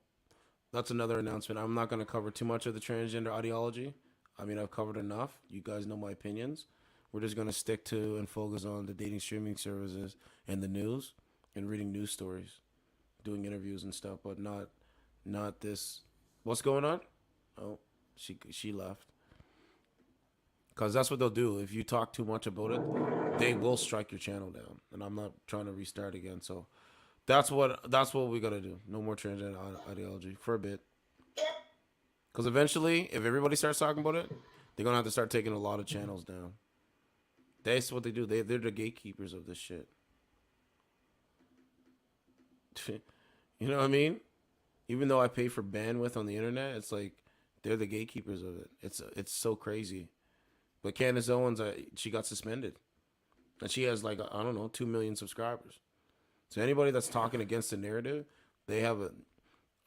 that's another announcement. I'm not going to cover too much of the transgender ideology. I mean, I've covered enough. You guys know my opinions. We're just going to stick to and focus on the dating streaming services and the news and reading news stories, doing interviews and stuff, but not this. What's going on? Oh, she left. Because that's what they'll do. If you talk too much about it, they will strike your channel down. And I'm not trying to restart again. So that's what we got to do. No more transgender ideology for a bit. Because eventually, if everybody starts talking about it, they're going to have to start taking a lot of channels down. That's what they do. They're the gatekeepers of this shit. You know what I mean? Even though I pay for bandwidth on the internet, it's like they're the gatekeepers of it. It's so crazy. But Candace Owens, she got suspended. And she has like, I don't know, 2 million subscribers. So anybody that's talking against the narrative, they have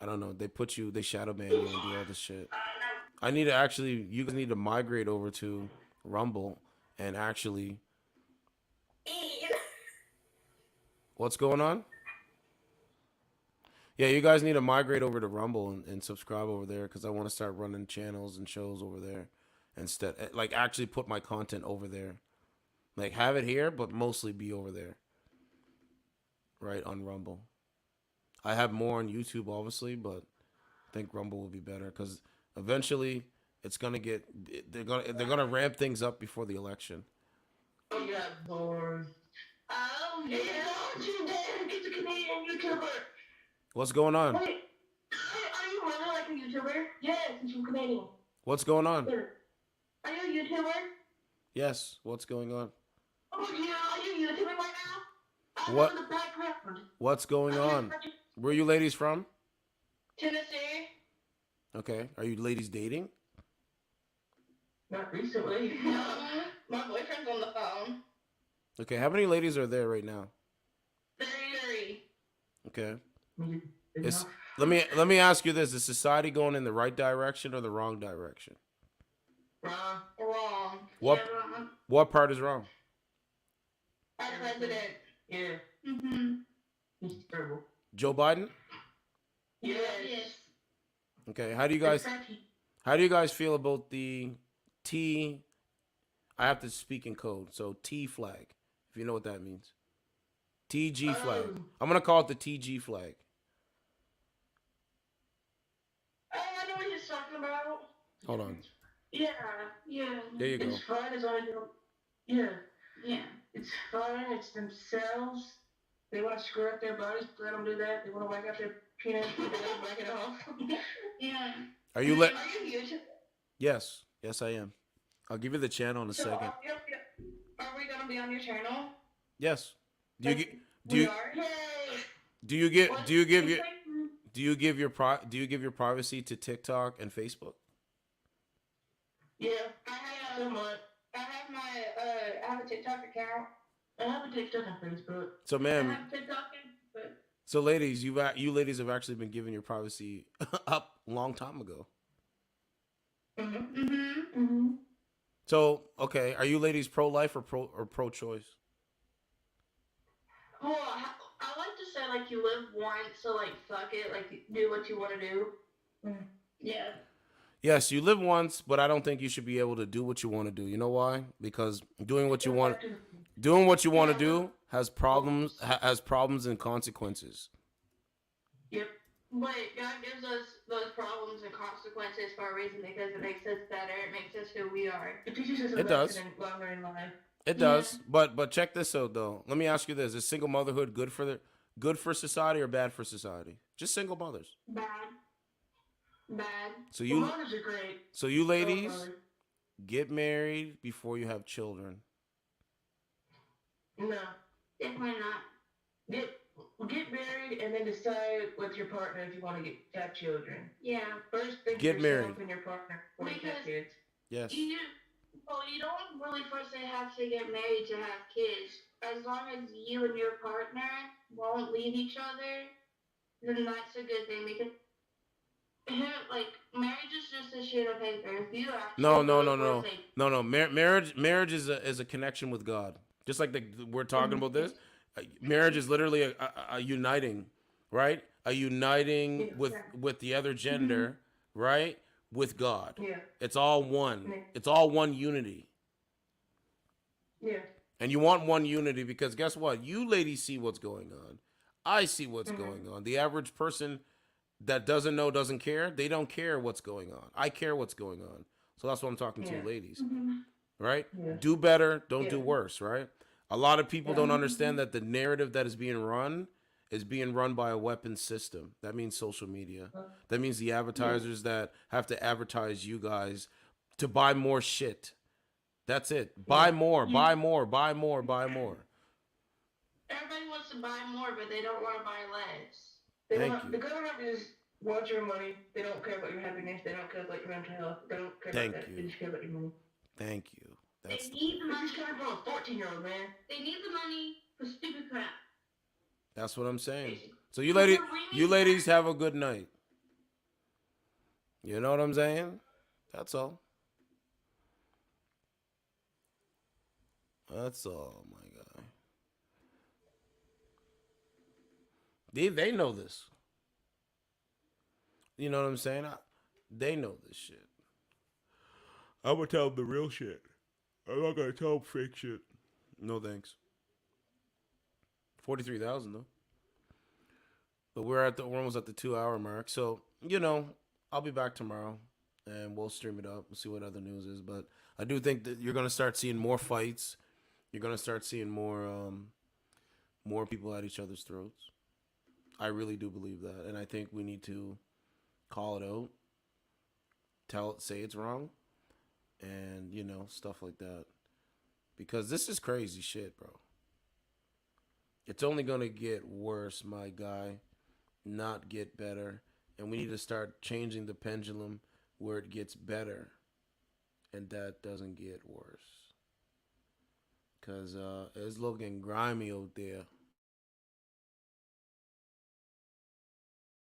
I don't know, they shadow ban you and do all this shit. You guys need to migrate over to Rumble and actually. What's going on? Yeah, you guys need to migrate over to Rumble and subscribe over there because I want to start running channels and shows over there. Instead, like actually put my content over there. Like have it here, but mostly be over there. Right, on Rumble. I have more on YouTube, obviously, but I think Rumble will be better because eventually it's gonna get they're gonna ramp things up before the election. Oh yeah, bored. Oh yeah, don't you dare get the Canadian YouTuber. What's going on? Wait, are you really like a YouTuber? Yes, since you're Canadian. What's going on? Are you a YouTuber? Yes. What's going on? Oh yeah, are you YouTubing right now? What? In the background. What's going on? Where are you ladies from? Tennessee. Okay. Are you ladies dating? Not recently. No, my boyfriend's on the phone. Okay. How many ladies are there right now? 33. Okay. Let me ask you this: is society going in the right direction or the wrong direction? Wrong. What? Yeah, wrong. What part is wrong? Our president. Yeah. He's terrible. Joe Biden? Yes. Okay. How do you guys feel about the T? I have to speak in code. So T flag, if you know what that means. TG flag. I'm gonna call it the TG flag. I know what he's talking about. Hold on. Yeah. There you go. It's fun. It's only yeah. It's fun. It's themselves. They want to screw up their bodies. Let them do that. They want to whack out their penis. They whack it off. Yeah. Are you YouTube? Yes, I am. I'll give you the channel in a second. Are we gonna be on your channel? Yes. Do you give your privacy to TikTok and Facebook? Yeah, I have somewhat. I have a TikTok account. I have a TikTok and Facebook. So, ma'am. I have TikTok and Facebook. So, ladies, you ladies have actually been giving your privacy up a long time ago. So, okay, are you ladies pro-life or pro-choice? Well, I like to say like you live once, so like fuck it, like do what you want to do. Yeah. Yes, you live once, but I don't think you should be able to do what you want to do. You know why? Because doing what you want to do has problems and consequences. Yep. But God gives us those problems and consequences for a reason because it makes us better. It makes us who we are. It teaches us a lesson longer in life. It does. But check this out though. Let me ask you this: is single motherhood good for society or bad for society? Just single mothers. Bad. So you mothers are great. So you ladies get married before you have children. No. Definitely not. Get married and then decide with your partner if you want to have children. Yeah. First, think Get of yourself married. and your partner before you have Because kids. Yes. you don't really first have to get married to have kids. As long as you and your partner won't leave each other, then that's a good thing. Because like marriage is just a sheet of paper. If you actually Marriage is a connection with God. Just like we're talking about this. Marriage is literally a uniting, right? A uniting with the other gender, right? With God. Yeah. It's all one. Yeah. It's all one unity. Yeah. And you want one unity because guess what? You ladies see what's going on. I see what's going on. The average person that doesn't know, doesn't care, they don't care what's going on. I care what's going on. So that's what I'm talking to, ladies. Right? Yeah. Do better, don't do worse, right? A lot of people don't understand that the narrative that is being run by a weapon system. That means social media. That means the advertisers that have to advertise you guys to buy more shit. That's it. Buy more, buy more, buy more, buy more. everybody wants to buy more, but they don't want to buy less. The government just wants your money. They don't care about your happiness. They don't care about your mental health. They don't care about that. They just care about your money. Thank you. They need the money. This is coming from a 14-year-old, man. They need the money for stupid crap. That's what I'm saying. So you ladies have a good night. You know what I'm saying? That's all. That's all, my guy. They know this. You know what I'm saying? They know this shit. I'm gonna tell them the real shit. I'm not gonna tell them fake shit. No thanks. 43,000 though. But we're almost at the 2-hour mark. So, I'll be back tomorrow and we'll stream it up and see what other news is. But I do think that you're gonna start seeing more fights. You're gonna start seeing more people at each other's throats. I really do believe that. And I think we need to call it out. Say it's wrong. And, stuff like that. Because this is crazy shit, bro. It's only going to get worse, my guy, not get better. And we need to start changing the pendulum where it gets better and that doesn't get worse. Because it's looking grimy out there.